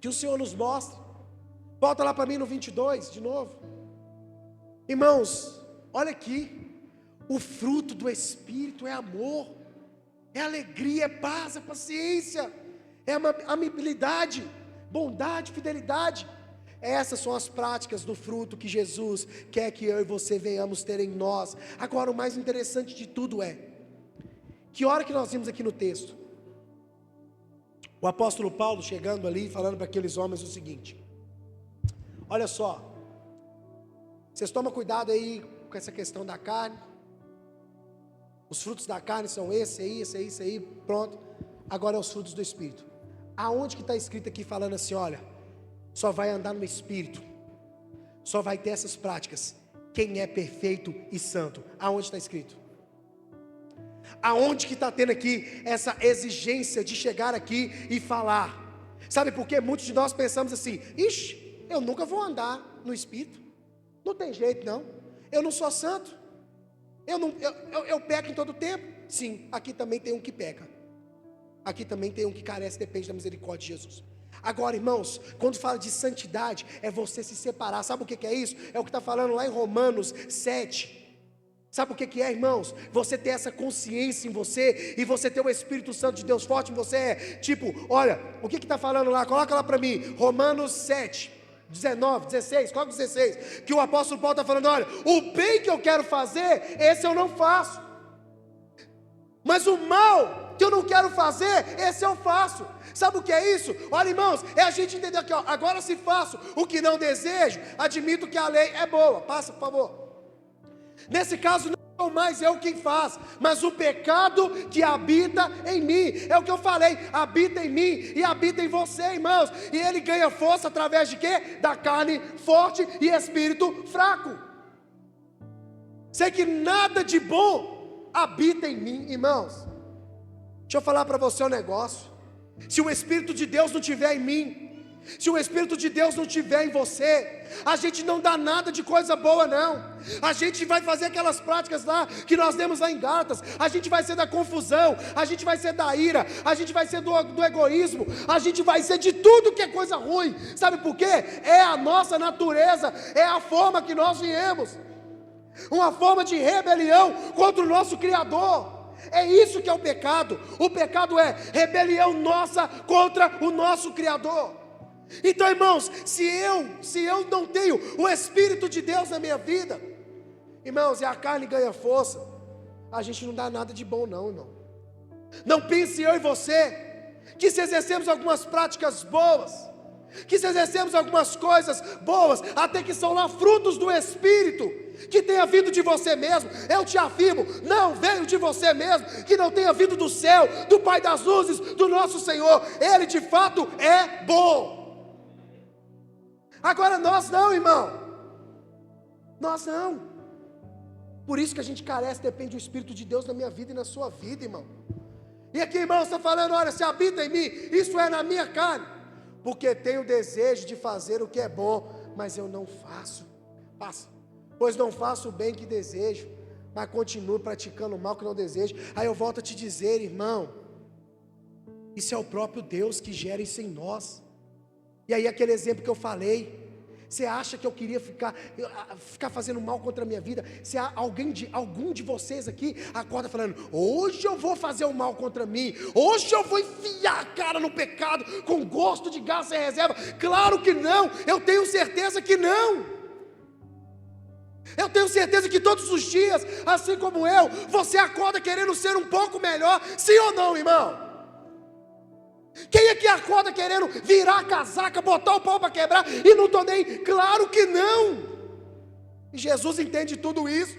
que o Senhor nos mostra. Volta lá para mim no 22, de novo. Irmãos, olha aqui, o fruto do Espírito é amor, é alegria, é paz, é paciência, é amabilidade, bondade, fidelidade. Essas são as práticas do fruto que Jesus quer que eu e você venhamos ter em nós. Agora, o mais interessante de tudo é, que hora que nós vimos aqui no texto, o apóstolo Paulo chegando ali, falando para aqueles homens o seguinte: olha só, vocês tomam cuidado aí com essa questão da carne, os frutos da carne são esse aí, pronto. Agora é os frutos do Espírito. Aonde que está escrito aqui falando assim, olha, só vai andar no Espírito, só vai ter essas práticas quem é perfeito e santo? Aonde está escrito? Aonde que está tendo aqui essa exigência de chegar aqui e falar? Sabe por quê? Muitos de nós pensamos assim, ixi, eu nunca vou andar no Espírito, não tem jeito não, eu não sou santo, eu peco em todo tempo. Sim, aqui também tem um que peca, aqui também tem um que carece, depende da misericórdia de Jesus. Agora, irmãos, quando fala de santidade, é você se separar. Sabe o que é isso? É o que está falando lá em Romanos 7. Sabe o que é, irmãos? Você ter essa consciência em você, e você ter o Espírito Santo de Deus forte em você, é tipo, olha, o que está falando lá? Coloca lá para mim, Romanos 7, 19, 16, coloca 16, que o apóstolo Paulo está falando, olha, o bem que eu quero fazer, esse eu não faço, mas o mal que eu não quero fazer, esse eu faço. Sabe o que é isso? Olha, irmãos, é a gente entender aqui, ó, agora se faço o que não desejo, admito que a lei é boa. Passa, por favor. Nesse caso, não sou mais eu quem faz, mas o pecado que habita em mim. É o que eu falei, habita em mim e habita em você, irmãos. E ele ganha força através de quê? Da carne forte e espírito fraco. Sei que nada de bom habita em mim, irmãos. Deixa eu falar para você um negócio. Se o Espírito de Deus não estiver em mim, se o Espírito de Deus não estiver em você, a gente não dá nada de coisa boa não. A gente vai fazer aquelas práticas lá, que nós demos lá em Gálatas. A gente vai ser da confusão, a gente vai ser da ira, a gente vai ser do egoísmo, a gente vai ser de tudo que é coisa ruim. Sabe por quê? É a nossa natureza, é a forma que nós viemos, uma forma de rebelião contra o nosso Criador. É isso que é o pecado. O pecado é rebelião nossa contra o nosso Criador. Então, irmãos, se eu não tenho o Espírito de Deus na minha vida, irmãos, e a carne ganha força, a gente não dá nada de bom não, irmão. Não pense eu e você, que se exercemos algumas práticas boas, que se exercemos algumas coisas boas, até que são lá frutos do Espírito, que tenha vindo de você mesmo, eu te afirmo, não veio de você mesmo, que não tenha vindo do céu, do Pai das luzes, do nosso Senhor. Ele de fato é bom. Agora nós não, irmão, nós não. Por isso que a gente carece, depende do Espírito de Deus na minha vida e na sua vida, irmão. E aqui, irmão, está falando, olha, se habita em mim, isso é na minha carne, porque tenho desejo de fazer o que é bom, mas eu não faço. Passa. Pois não faço o bem que desejo, mas continuo praticando o mal que não desejo. Aí eu volto a te dizer, irmão, isso é o próprio Deus que gera isso em nós. E aí aquele exemplo que eu falei, você acha que eu queria ficar fazendo mal contra a minha vida? Se há algum de vocês aqui acorda falando, hoje eu vou fazer o mal contra mim, hoje eu vou enfiar a cara no pecado com gosto de gás sem reserva? Claro que não, eu tenho certeza que não. Eu tenho certeza que todos os dias, assim como eu, você acorda querendo ser um pouco melhor, sim ou não, irmão? Quem é que acorda querendo virar a casaca, botar o pau para quebrar e não estou nem? Claro que não. E Jesus entende tudo isso.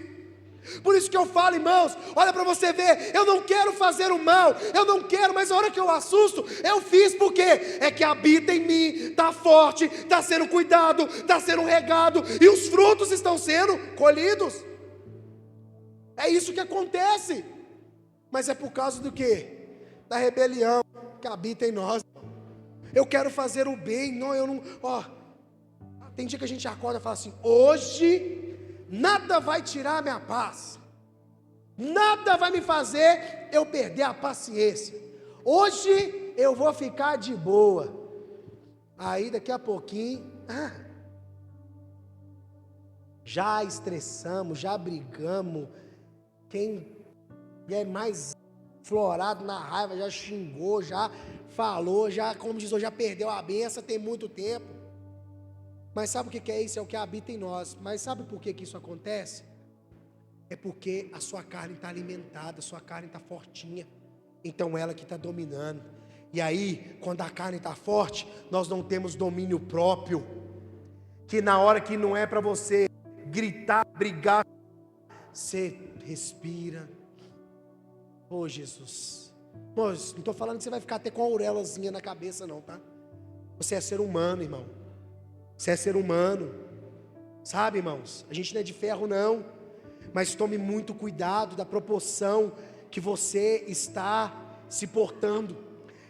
Por isso que eu falo, irmãos, olha para você ver, eu não quero fazer o mal, eu não quero, mas a hora que eu assusto, eu fiz porque é que habita em mim, está forte, está sendo cuidado, está sendo regado, e os frutos estão sendo colhidos. É isso que acontece. Mas é por causa do quê? Da rebelião que habita em nós. Eu quero fazer o bem, não, eu não, tem dia que a gente acorda e fala assim, hoje nada vai tirar a minha paz, nada vai me fazer eu perder a paciência, hoje eu vou ficar de boa. Aí daqui a pouquinho, já estressamos, já brigamos, quem é mais florado na raiva, já xingou, já falou, já, como diz hoje, já perdeu a benção, tem muito tempo. Mas sabe o que é isso? É o que habita em nós. Mas sabe por que isso acontece? É porque a sua carne está alimentada, a sua carne está fortinha, então ela que está dominando. E aí, quando a carne está forte, nós não temos domínio próprio, que na hora que não é para você gritar, brigar, você respira. Oh Jesus, não estou falando que você vai ficar até com a auréolazinha na cabeça não, tá? Você é ser humano, irmão. Você é ser humano. Sabe, irmãos, a gente não é de ferro não. Mas tome muito cuidado da proporção que você está se portando.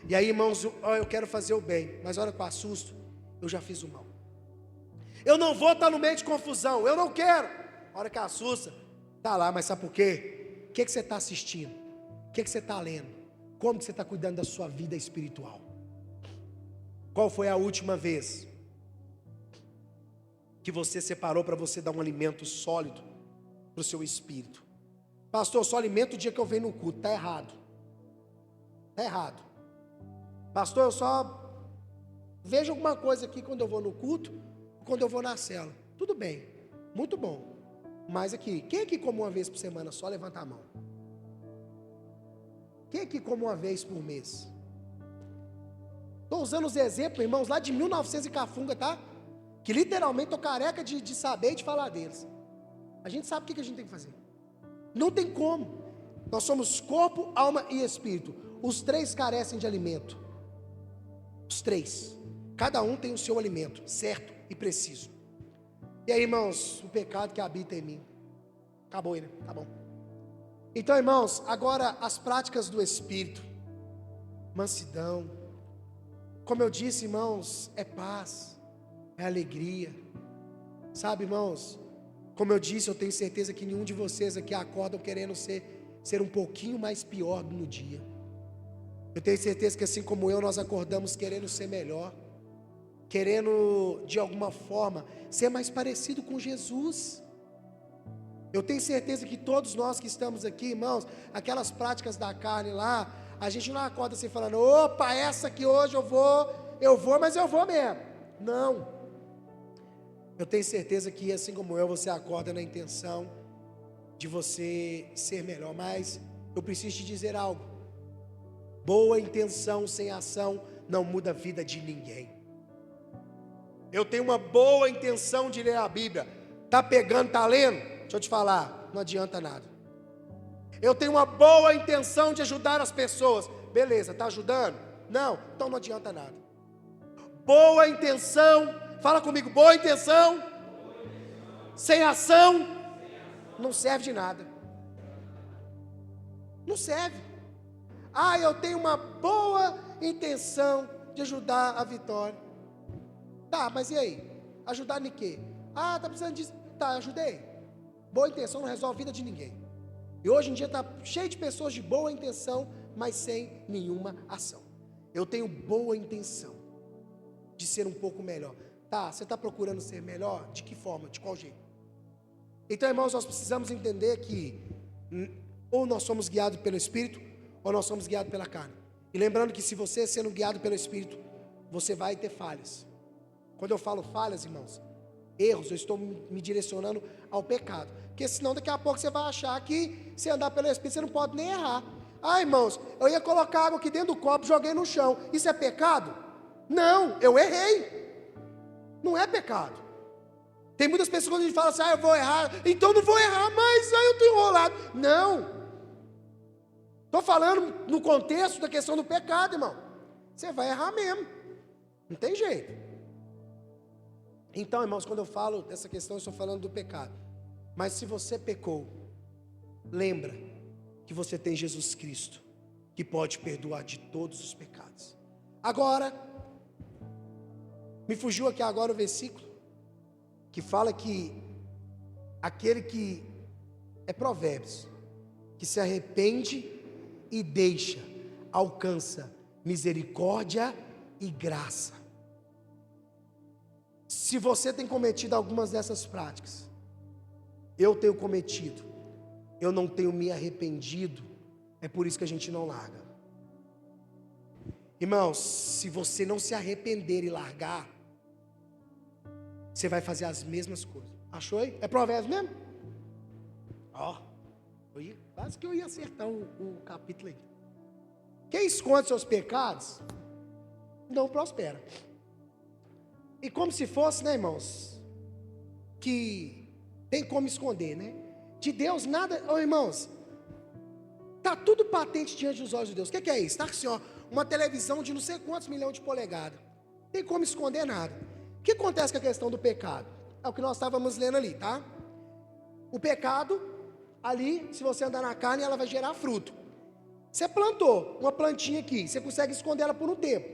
E aí, irmãos, eu quero fazer o bem, mas a hora que eu assusto, eu já fiz o mal. Eu não vou estar no meio de confusão, eu não quero. A hora que assusta, está lá, mas sabe por quê? O que você está assistindo? O que você está lendo? Como que você está cuidando da sua vida espiritual? Qual foi a última vez que você separou para você dar um alimento sólido para o seu espírito? Pastor, eu só alimento o dia que eu venho no culto. Está errado. Está errado. Pastor, eu só vejo alguma coisa aqui quando eu vou no culto, quando eu vou na cela. Tudo bem, muito bom. Mas aqui, quem aqui come uma vez por semana? Só levanta a mão. Quem aqui come uma vez por mês? Estou usando os exemplos, irmãos, lá de 1900 e cafunga, tá? Que literalmente estou careca de saber e de falar deles. A gente sabe o que a gente tem que fazer. Não tem como. Nós somos corpo, alma e espírito. Os três carecem de alimento. Os três. Cada um tem o seu alimento, certo e preciso. E aí, irmãos, o pecado que habita em mim. Acabou aí, né? Tá bom. Então, irmãos, agora as práticas do Espírito. Mansidão. Como eu disse, irmãos, é paz, é alegria. Sabe, irmãos, como eu disse, eu tenho certeza que nenhum de vocês aqui acordam querendo ser um pouquinho mais pior no dia. Eu tenho certeza que assim como eu, nós acordamos querendo ser melhor, querendo de alguma forma ser mais parecido com Jesus. Eu tenho certeza que todos nós que estamos aqui, irmãos, aquelas práticas da carne lá, a gente não acorda assim falando, opa, essa que hoje eu vou, mas eu vou mesmo. Não. Eu tenho certeza que assim como eu, você acorda na intenção de você ser melhor, mas eu preciso te dizer algo. Boa intenção sem ação não muda a vida de ninguém. Eu tenho uma boa intenção de ler a Bíblia. Tá pegando, tá lendo? Deixa eu te falar, não adianta nada. Eu tenho uma boa intenção de ajudar as pessoas. Beleza, tá ajudando? Não, então não adianta nada. Boa intenção, fala comigo, boa intenção, sem ação, não serve de nada. Não serve. Ah, eu tenho uma boa intenção de ajudar a Vitória. Tá, mas e aí? Ajudar em quê? Ah, tá precisando disso. Tá, ajudei. Boa intenção não resolve a vida de ninguém. E hoje em dia está cheio de pessoas de boa intenção, mas sem nenhuma ação. Eu tenho boa intenção de ser um pouco melhor. Tá, você está procurando ser melhor? De que forma? De qual jeito? Então, irmãos, nós precisamos entender que ou nós somos guiados pelo Espírito, ou nós somos guiados pela carne. E lembrando que se você sendo guiado pelo Espírito, você vai ter falhas. Quando eu falo falhas, irmãos, erros, eu estou me direcionando ao pecado. Porque senão daqui a pouco você vai achar que se andar pelo Espírito você não pode nem errar. Ah, irmãos, eu ia colocar água aqui dentro do copo, joguei no chão. Isso é pecado? Não, eu errei. Não é pecado. Tem muitas pessoas que a gente fala assim, eu vou errar, então não vou errar, mas eu estou enrolado. Não. Estou falando no contexto da questão do pecado, irmão. Você vai errar mesmo. Não tem jeito. Então, irmãos, quando eu falo dessa questão, eu estou falando do pecado. Mas se você pecou, lembra que você tem Jesus Cristo, que pode perdoar de todos os pecados. Agora, me fugiu aqui agora o versículo, que fala que aquele que é Provérbios, que se arrepende e deixa, alcança misericórdia e graça. Se você tem cometido algumas dessas práticas, eu tenho cometido, eu não tenho me arrependido, é por isso que a gente não larga. Irmãos, se você não se arrepender e largar, você vai fazer as mesmas coisas. Achou aí? É Provérbios mesmo? Ó, quase que eu ia acertar o capítulo aí. Quem esconde seus pecados, não prospera. E como se fosse, né, irmãos, que tem como esconder, né? De Deus nada, irmãos, está tudo patente diante dos olhos de Deus. O que é isso? Está assim, ó, uma televisão de não sei quantos milhões de polegadas. Não tem como esconder nada. O que acontece com a questão do pecado? É o que nós estávamos lendo ali, tá? O pecado, ali, se você andar na carne, ela vai gerar fruto. Você plantou uma plantinha aqui, você consegue esconder ela por um tempo.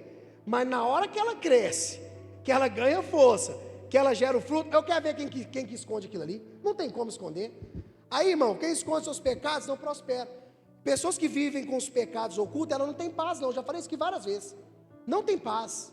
Mas na hora que ela cresce, que ela ganha força, que ela gera o fruto, eu quero ver quem que esconde aquilo ali. Não tem como esconder. Aí, irmão, quem esconde seus pecados não prospera. Pessoas que vivem com os pecados ocultos, ela não tem paz não, já falei isso aqui várias vezes. Não tem paz.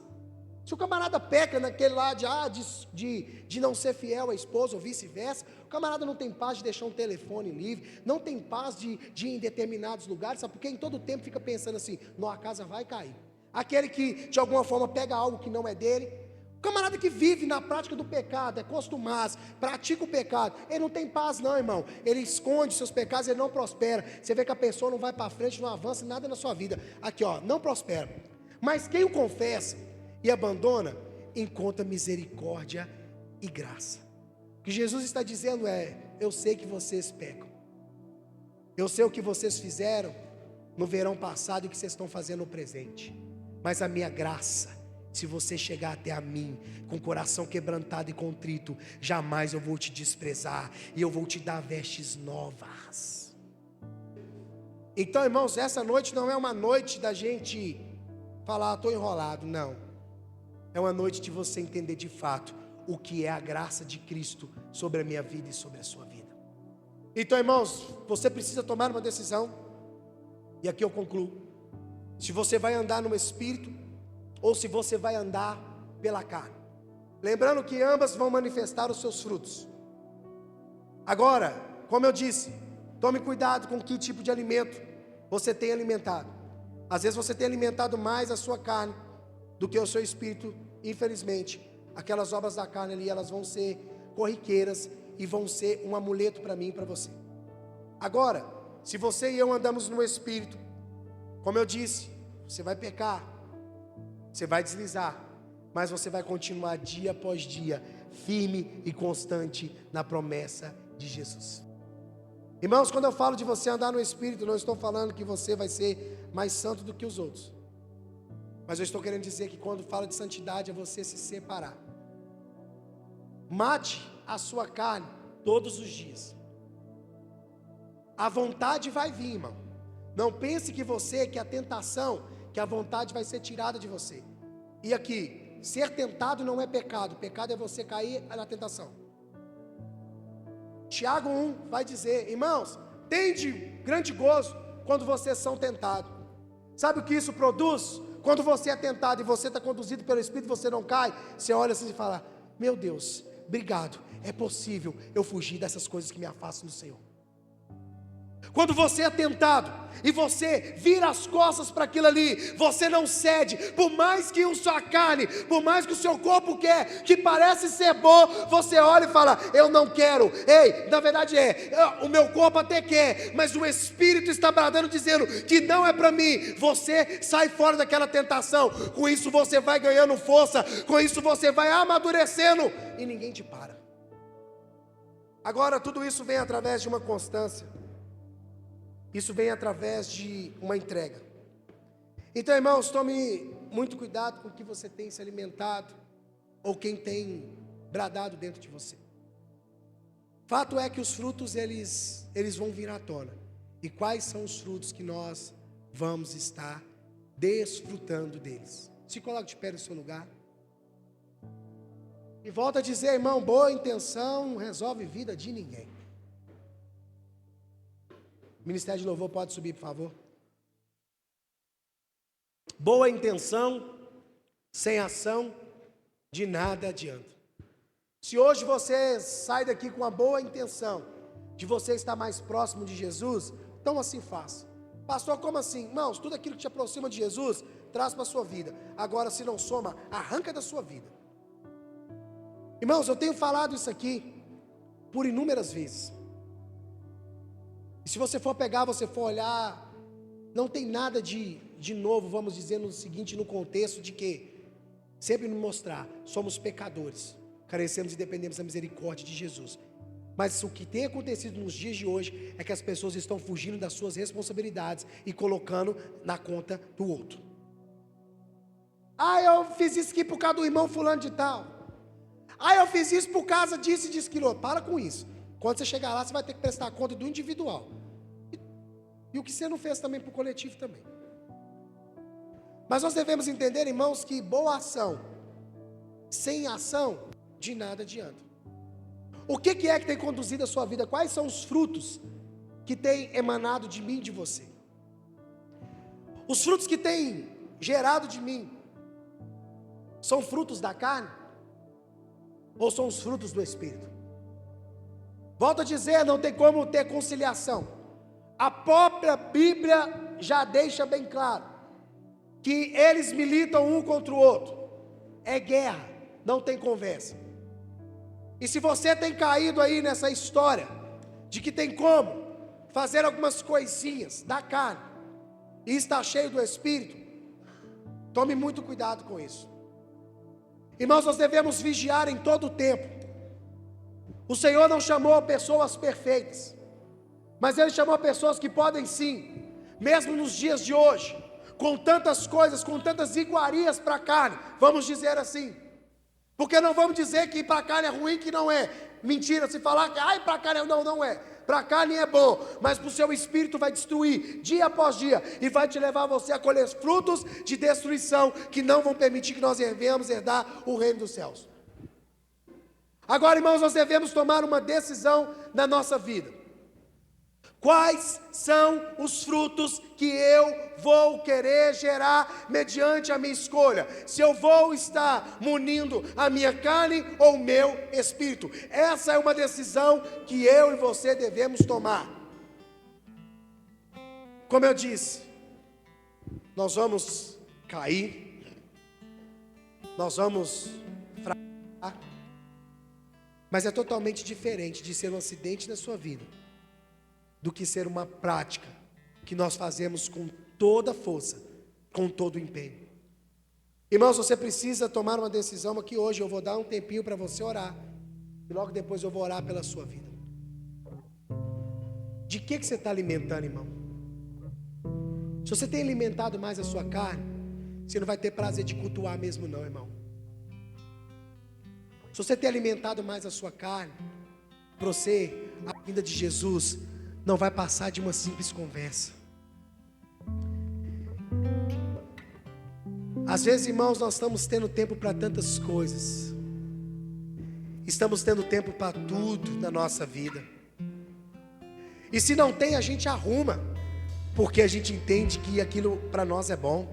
Se o camarada peca naquele lá de não ser fiel à esposa ou vice-versa, o camarada não tem paz de deixar um telefone livre, não tem paz de ir em determinados lugares, sabe? Porque em todo tempo fica pensando assim, não, a casa vai cair. Aquele que de alguma forma pega algo que não é dele, o camarada que vive na prática do pecado, é costumaz, pratica o pecado, ele não tem paz não, irmão. Ele esconde seus pecados, ele não prospera. Você vê que a pessoa não vai para frente, não avança nada na sua vida. Aqui ó, não prospera. Mas quem o confessa e abandona, encontra misericórdia e graça. O que Jesus está dizendo é, eu sei que vocês pecam, eu sei o que vocês fizeram no verão passado e o que vocês estão fazendo no presente, mas a minha graça, se você chegar até a mim, com o coração quebrantado e contrito, jamais eu vou te desprezar, e eu vou te dar vestes novas. Então, irmãos, essa noite não é uma noite da gente falar, estou enrolado, não. É uma noite de você entender de fato o que é a graça de Cristo sobre a minha vida e sobre a sua vida. Então, irmãos, você precisa tomar uma decisão, e aqui eu concluo. Se você vai andar no Espírito, ou se você vai andar pela carne. Lembrando que ambas vão manifestar os seus frutos. Agora, como eu disse, tome cuidado com que tipo de alimento você tem alimentado. Às vezes você tem alimentado mais a sua carne do que o seu espírito. Infelizmente, aquelas obras da carne ali, elas vão ser corriqueiras e vão ser um amuleto para mim e para você. Agora, se você e eu andamos no espírito, como eu disse, você vai pecar, você vai deslizar, mas você vai continuar dia após dia, firme e constante na promessa de Jesus. Irmãos, quando eu falo de você andar no espírito, não estou falando que você vai ser mais santo do que os outros, mas eu estou querendo dizer que quando falo de santidade é você se separar. Mate a sua carne todos os dias. A vontade vai vir, irmão. Não pense que a tentação, que a vontade vai ser tirada de você. E aqui, ser tentado não é pecado. Pecado é você cair na tentação. Tiago 1 vai dizer: irmãos, tende grande gozo quando vocês são tentados. Sabe o que isso produz? Quando você é tentado e você está conduzido pelo Espírito, você não cai. Você olha assim e fala: meu Deus, obrigado, é possível eu fugir dessas coisas que me afastam do Senhor. Quando você é tentado e você vira as costas para aquilo ali, você não cede, por mais que a sua carne, por mais que o seu corpo quer, que parece ser bom, você olha e fala: eu não quero. Ei, na verdade o meu corpo até quer, mas o Espírito está bradando dizendo que não é para mim. Você sai fora daquela tentação, com isso você vai ganhando força, com isso você vai amadurecendo e ninguém te para. Agora tudo isso vem através de uma constância. Isso vem através de uma entrega. Então, irmãos, tome muito cuidado com o que você tem se alimentado, ou quem tem bradado dentro de você. Fato é que os frutos, eles vão vir à tona. E quais são os frutos que nós vamos estar desfrutando deles? Se coloque de pé no seu lugar. E volta a dizer, irmão, boa intenção não resolve vida de ninguém. Ministério de Louvor pode subir, por favor. Boa intenção sem ação de nada adianta. Se hoje você sai daqui com a boa intenção de você estar mais próximo de Jesus, então assim faça. Pastor, como assim? Irmãos, tudo aquilo que te aproxima de Jesus, traz para a sua vida. Agora, se não soma, arranca da sua vida. Irmãos, eu tenho falado isso aqui por inúmeras vezes. E se você for pegar, você for olhar, não tem nada de novo, vamos dizer no seguinte, no contexto de que sempre nos mostrar, somos pecadores, carecemos e dependemos da misericórdia de Jesus. Mas o que tem acontecido nos dias de hoje é que as pessoas estão fugindo das suas responsabilidades e colocando na conta do outro. Eu fiz isso aqui por causa do irmão fulano de tal. Eu fiz isso por causa disso e disso que outro. Para com isso. Quando você chegar lá, você vai ter que prestar conta do individual. E o que você não fez também para o coletivo também. Mas nós devemos entender, irmãos, que boa ação, sem ação, de nada adianta. O que é que tem conduzido a sua vida? Quais são os frutos que tem emanado de mim e de você? Os frutos que tem gerado de mim, são frutos da carne? Ou são os frutos do Espírito? Volto a dizer, não tem como ter conciliação. A própria Bíblia já deixa bem claro que eles militam um contra o outro. É guerra, não tem conversa. E se você tem caído aí nessa história de que tem como fazer algumas coisinhas da carne e está cheio do Espírito, tome muito cuidado com isso. Irmãos, nós devemos vigiar em todo o tempo. O Senhor não chamou pessoas perfeitas, mas Ele chamou pessoas que podem sim, mesmo nos dias de hoje, com tantas coisas, com tantas iguarias para a carne, vamos dizer assim, porque não vamos dizer que para a carne é ruim, que não é. Mentira, se falar que para a carne não é. Para a carne é bom, mas para o seu espírito vai destruir dia após dia e vai te levar você a colher frutos de destruição que não vão permitir que nós venhamos herdar o reino dos céus. Agora, irmãos, nós devemos tomar uma decisão na nossa vida. Quais são os frutos que eu vou querer gerar mediante a minha escolha? Se eu vou estar munindo a minha carne ou o meu espírito? Essa é uma decisão que eu e você devemos tomar. Como eu disse, nós vamos cair, nós vamos fracassar, mas é totalmente diferente de ser um acidente na sua vida do que ser uma prática que nós fazemos com toda a força, com todo o empenho. Irmãos, você precisa tomar uma decisão aqui hoje. Eu vou dar um tempinho para você orar, e logo depois eu vou orar pela sua vida. De que você está alimentando, irmão? Se você tem alimentado mais a sua carne, você não vai ter prazer de cultuar mesmo não, irmão. Se você tem alimentado mais a sua carne, para você, a vinda de Jesus não vai passar de uma simples conversa. Às vezes, irmãos, nós estamos tendo tempo para tantas coisas. Estamos tendo tempo para tudo na nossa vida. E se não tem, a gente arruma, porque a gente entende que aquilo para nós é bom.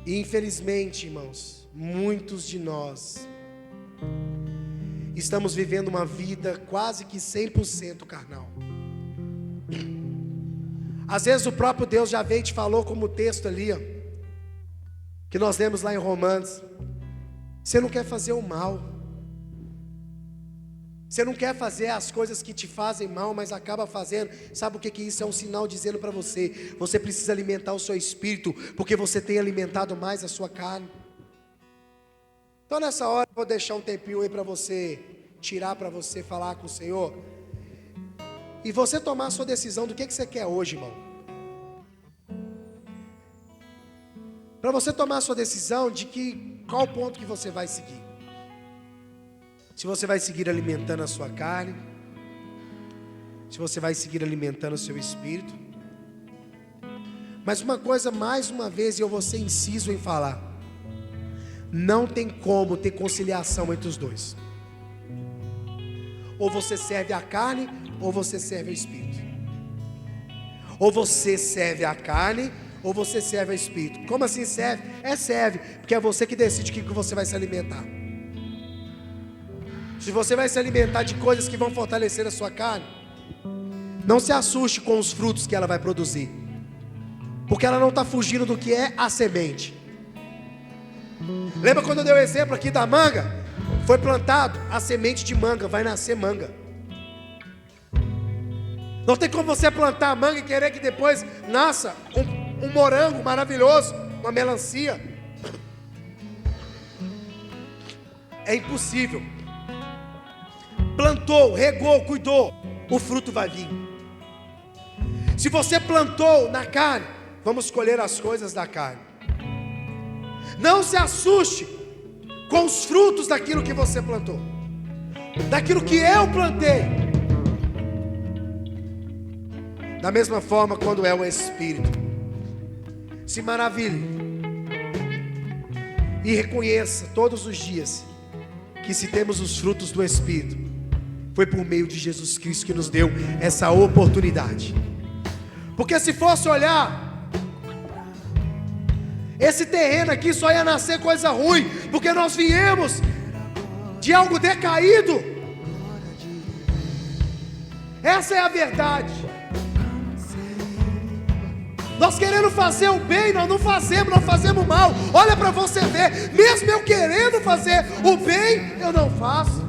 E infelizmente, irmãos, muitos de nós estamos vivendo uma vida quase que 100% carnal. Às vezes o próprio Deus já veio e te falou, como o texto ali, ó, que nós lemos lá em Romanos. Você não quer fazer o mal. Você não quer fazer as coisas que te fazem mal, mas acaba fazendo. Sabe o que isso é um sinal dizendo para você? Você precisa alimentar o seu espírito, porque você tem alimentado mais a sua carne. Então nessa hora eu vou deixar um tempinho aí para você tirar, para você falar com o Senhor, e você tomar a sua decisão do que você quer hoje, irmão. Para você tomar a sua decisão de qual ponto que você vai seguir. Se você vai seguir alimentando a sua carne, se você vai seguir alimentando o seu espírito. Mas uma coisa, mais uma vez, eu vou ser inciso em falar: não tem como ter conciliação entre os dois. Ou você serve a carne, ou você serve ao espírito. Ou você serve a carne, ou você serve ao espírito. Como assim serve? Serve, porque é você que decide o que você vai se alimentar. Se você vai se alimentar de coisas que vão fortalecer a sua carne, não se assuste com os frutos que ela vai produzir, porque ela não está fugindo do que é a semente. Lembra quando eu dei o exemplo aqui da manga? Foi plantado a semente de manga, vai nascer manga. Não tem como você plantar a manga e querer que depois nasça um morango maravilhoso, uma melancia. É impossível. Plantou, regou, cuidou, o fruto vai vir. Se você plantou na carne, vamos colher as coisas da carne. Não se assuste com os frutos daquilo que você plantou, daquilo que eu plantei. Da mesma forma, quando é o Espírito, se maravilhe e reconheça todos os dias que, se temos os frutos do Espírito, foi por meio de Jesus Cristo que nos deu essa oportunidade. Porque se fosse olhar, esse terreno aqui só ia nascer coisa ruim, porque nós viemos de algo decaído. Essa é a verdade. Nós querendo fazer o bem, nós não fazemos, nós fazemos o mal. Olha para você ver, mesmo eu querendo fazer o bem, eu não faço.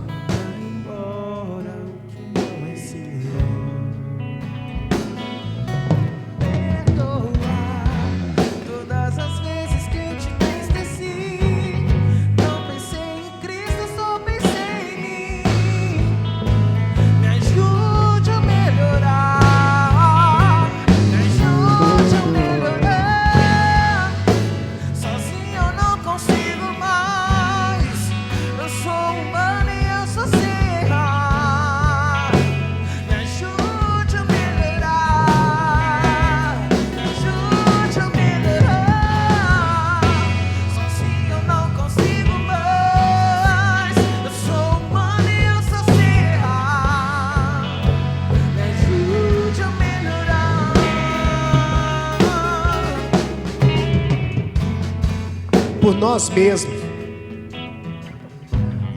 nós mesmos,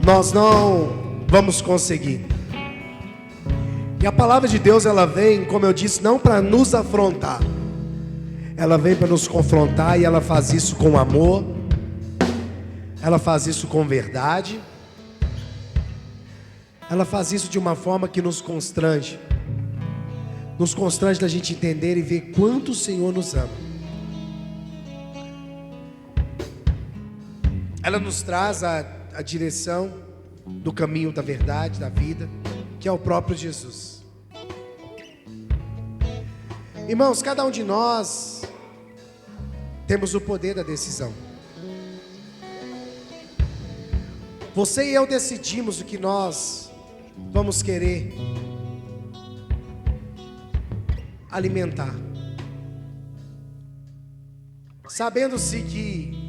nós não vamos conseguir. E a palavra de Deus, ela vem, como eu disse, não para nos afrontar. Ela vem para nos confrontar, e ela faz isso com amor. Ela faz isso com verdade. Ela faz isso de uma forma que nos constrange. Nos constrange da gente entender e ver quanto o Senhor nos ama. Ela nos traz a direção do caminho da verdade, da vida, que é o próprio Jesus. Irmãos, cada um de nós temos o poder da decisão. Você e eu decidimos o que nós vamos querer alimentar, sabendo-se que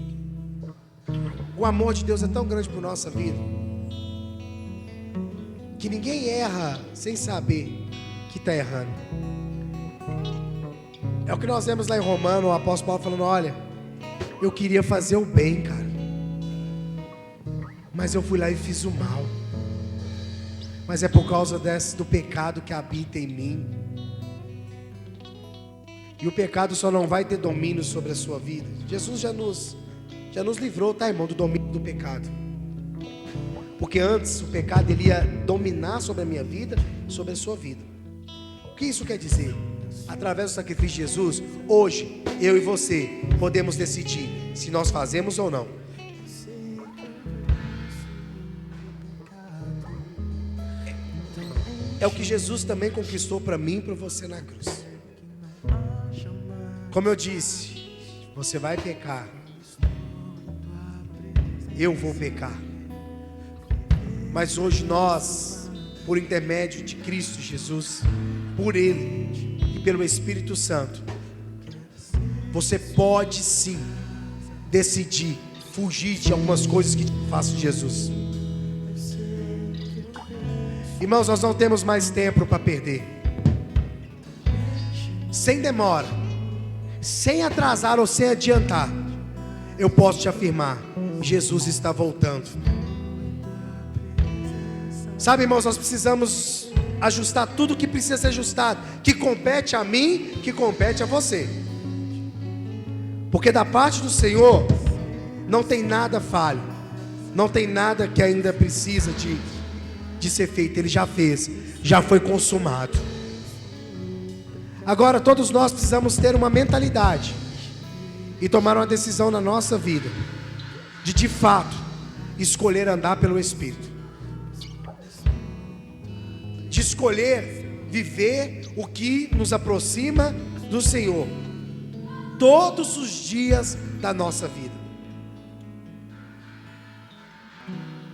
o amor de Deus é tão grande por nossa vida, que ninguém erra sem saber que está errando. É o que nós vemos lá em Romanos, o apóstolo Paulo falando: olha, eu queria fazer o bem, cara, mas eu fui lá e fiz o mal. Mas é por causa do pecado que habita em mim. E o pecado só não vai ter domínio sobre a sua vida. Jesus já nos livrou, tá, irmão, do domínio do pecado. Porque antes o pecado ele ia dominar sobre a minha vida, sobre a sua vida. O que isso quer dizer? Através do sacrifício de Jesus, hoje, eu e você podemos decidir se nós fazemos ou não. É o que Jesus também conquistou para mim e para você na cruz. Como eu disse, você vai pecar, eu vou pecar, mas hoje nós, por intermédio de Cristo Jesus, por Ele e pelo Espírito Santo, você pode sim decidir fugir de algumas coisas que te afastam de Jesus. Irmãos, nós não temos mais tempo para perder. Sem demora, sem atrasar ou sem adiantar, eu posso te afirmar: Jesus está voltando. Sabe, irmãos, nós precisamos ajustar tudo o que precisa ser ajustado, que compete a mim, que compete a você. Porque da parte do Senhor não tem nada falho, não tem nada que ainda precisa de ser feito. Ele já fez, já foi consumado. Agora todos nós precisamos ter uma mentalidade e tomar uma decisão na nossa vida de fato escolher andar pelo Espírito, de escolher viver o que nos aproxima do Senhor todos os dias da nossa vida.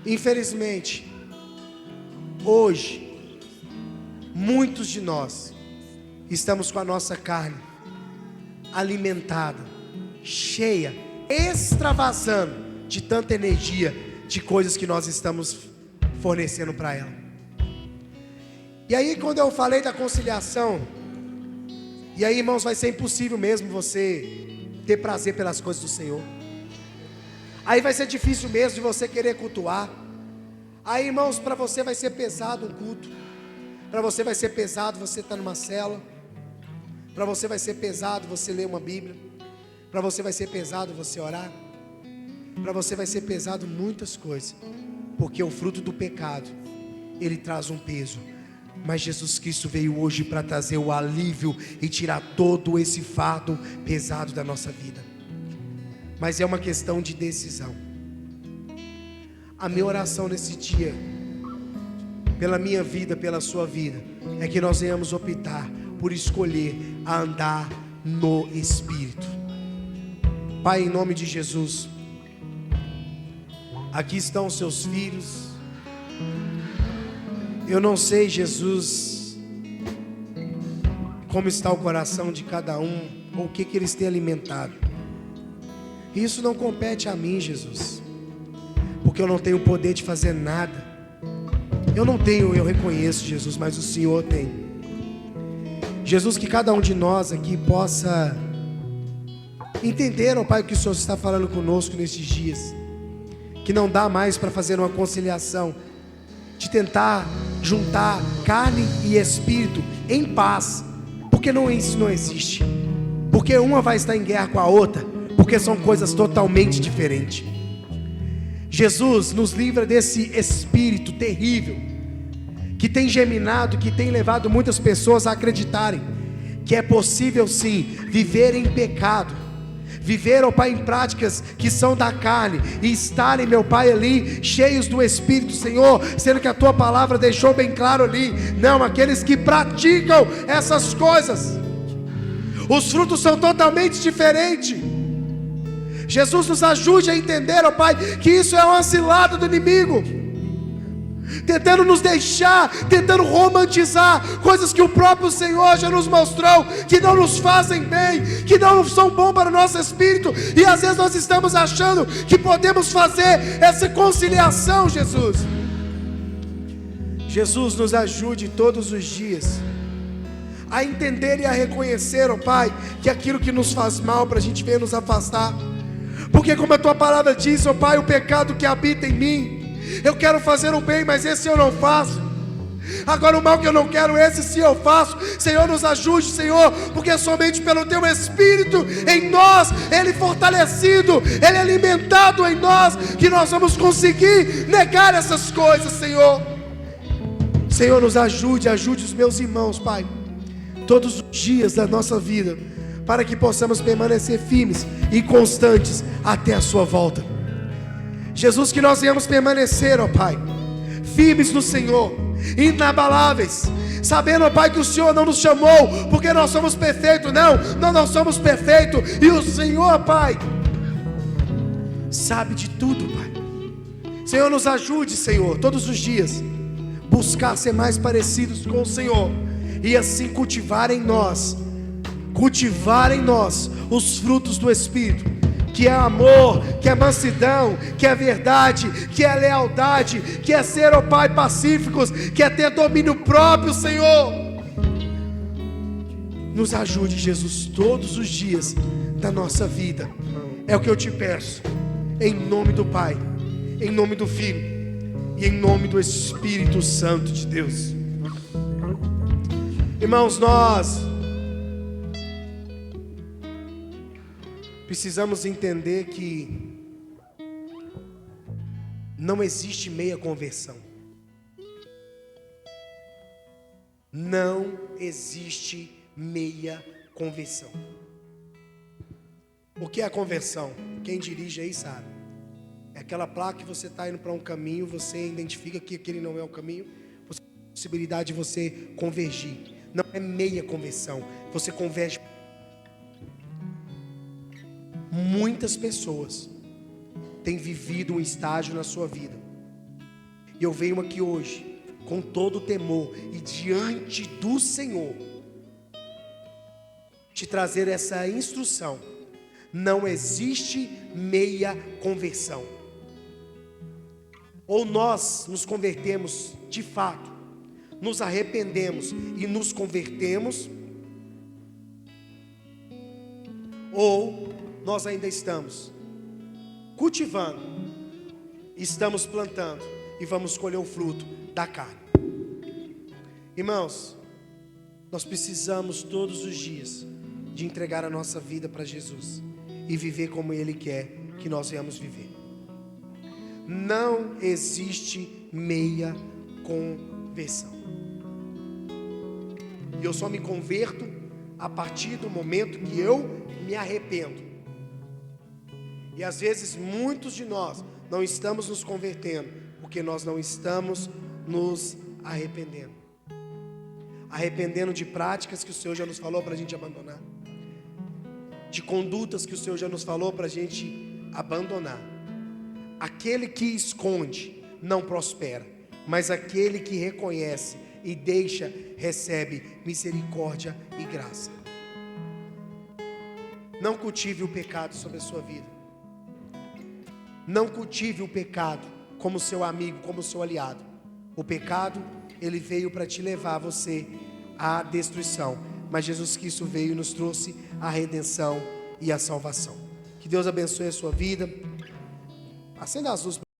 Infelizmente, hoje, muitos de nós estamos com a nossa carne alimentada, cheia, extravasando de tanta energia, de coisas que nós estamos fornecendo para ela. E aí, quando eu falei da conciliação, e aí, irmãos, vai ser impossível mesmo você ter prazer pelas coisas do Senhor. Aí vai ser difícil mesmo de você querer cultuar. Aí, irmãos, para você vai ser pesado um culto. Para você vai ser pesado você estar numa cela. Para você vai ser pesado você ler uma Bíblia. Para você vai ser pesado você orar. Para você vai ser pesado muitas coisas. Porque o fruto do pecado, ele traz um peso. Mas Jesus Cristo veio hoje para trazer o alívio e tirar todo esse fardo pesado da nossa vida. Mas é uma questão de decisão. A minha oração nesse dia, pela minha vida, pela sua vida, é que nós venhamos optar por escolher a andar no Espírito. Pai, em nome de Jesus, aqui estão os seus filhos. Eu não sei, Jesus, como está o coração de cada um, ou o que eles têm alimentado. Isso não compete a mim, Jesus, porque eu não tenho poder de fazer nada. Eu não tenho, eu reconheço, Jesus, mas o Senhor tem. Jesus, que cada um de nós aqui possa entenderam, Pai, o que o Senhor está falando conosco nesses dias, que não dá mais para fazer uma conciliação, de tentar juntar carne e espírito em paz, porque isso não existe, porque uma vai estar em guerra com a outra, porque são coisas totalmente diferentes. Jesus nos livra desse espírito terrível, que tem geminado, que tem levado muitas pessoas a acreditarem que é possível sim viver em pecado, viver, ó Pai, em práticas que são da carne, e estarem, meu Pai, ali cheios do Espírito, Senhor, sendo que a Tua palavra deixou bem claro ali, não, aqueles que praticam essas coisas, os frutos são totalmente diferentes. Jesus nos ajude a entender, ó Pai, que isso é uma cilada do inimigo, tentando nos deixar, tentando romantizar coisas que o próprio Senhor já nos mostrou que não nos fazem bem, que não são bons para o nosso espírito, e às vezes nós estamos achando que podemos fazer essa conciliação. Jesus nos ajude todos os dias a entender e a reconhecer, ó Pai, que aquilo que nos faz mal, para a gente ver nos afastar, porque como a Tua palavra diz, ó Pai, o pecado que habita em mim, eu quero fazer o bem, mas esse eu não faço. Agora o mal que eu não quero, esse sim eu faço. Senhor, nos ajude, Senhor, porque somente pelo Teu Espírito em nós, Ele fortalecido, Ele alimentado em nós, que nós vamos conseguir negar essas coisas, Senhor. Senhor, nos ajude os meus irmãos, Pai, todos os dias da nossa vida, para que possamos permanecer firmes e constantes até a Sua volta. Jesus, que nós venhamos permanecer, ó Pai, firmes no Senhor, inabaláveis, sabendo, ó Pai, que o Senhor não nos chamou porque nós somos perfeitos, não somos perfeitos, e o Senhor, Pai, sabe de tudo, Pai. Senhor, nos ajude, Senhor, todos os dias, buscar ser mais parecidos com o Senhor, e assim cultivar em nós os frutos do Espírito, que é amor, que é mansidão, que é verdade, que é lealdade, que é ser, ó Pai, pacíficos, que é ter domínio próprio, Senhor. Nos ajude, Jesus, todos os dias da nossa vida, é o que eu te peço, em nome do Pai, em nome do Filho e em nome do Espírito Santo de Deus. Irmãos, nós precisamos entender que não existe meia conversão. Não existe meia conversão. O que é a conversão? Quem dirige aí sabe. É aquela placa que você está indo para um caminho, você identifica que aquele não é o caminho, você tem a possibilidade de você convergir. Não é meia conversão, você converge. Muitas pessoas têm vivido um estágio na sua vida, e eu venho aqui hoje com todo o temor e diante do Senhor te trazer essa instrução: não existe meia conversão. Ou nós nos convertemos de fato, nos arrependemos e nos convertemos, ou nós ainda estamos cultivando, estamos plantando e vamos colher o fruto da carne. Irmãos, nós precisamos todos os dias de entregar a nossa vida para Jesus e viver como Ele quer que nós venhamos viver. Não existe meia conversão. E eu só me converto a partir do momento que eu me arrependo. E às vezes muitos de nós não estamos nos convertendo porque nós não estamos nos arrependendo. Arrependendo de práticas que o Senhor já nos falou para a gente abandonar, de condutas que o Senhor já nos falou para a gente abandonar. Aquele que esconde não prospera, mas aquele que reconhece e deixa, recebe misericórdia e graça. Não cultive o pecado sobre a sua vida. Não cultive o pecado como seu amigo, como seu aliado. O pecado, ele veio para te levar você à destruição, mas Jesus Cristo veio e nos trouxe a redenção e a salvação. Que Deus abençoe a sua vida. Acenda as luzes.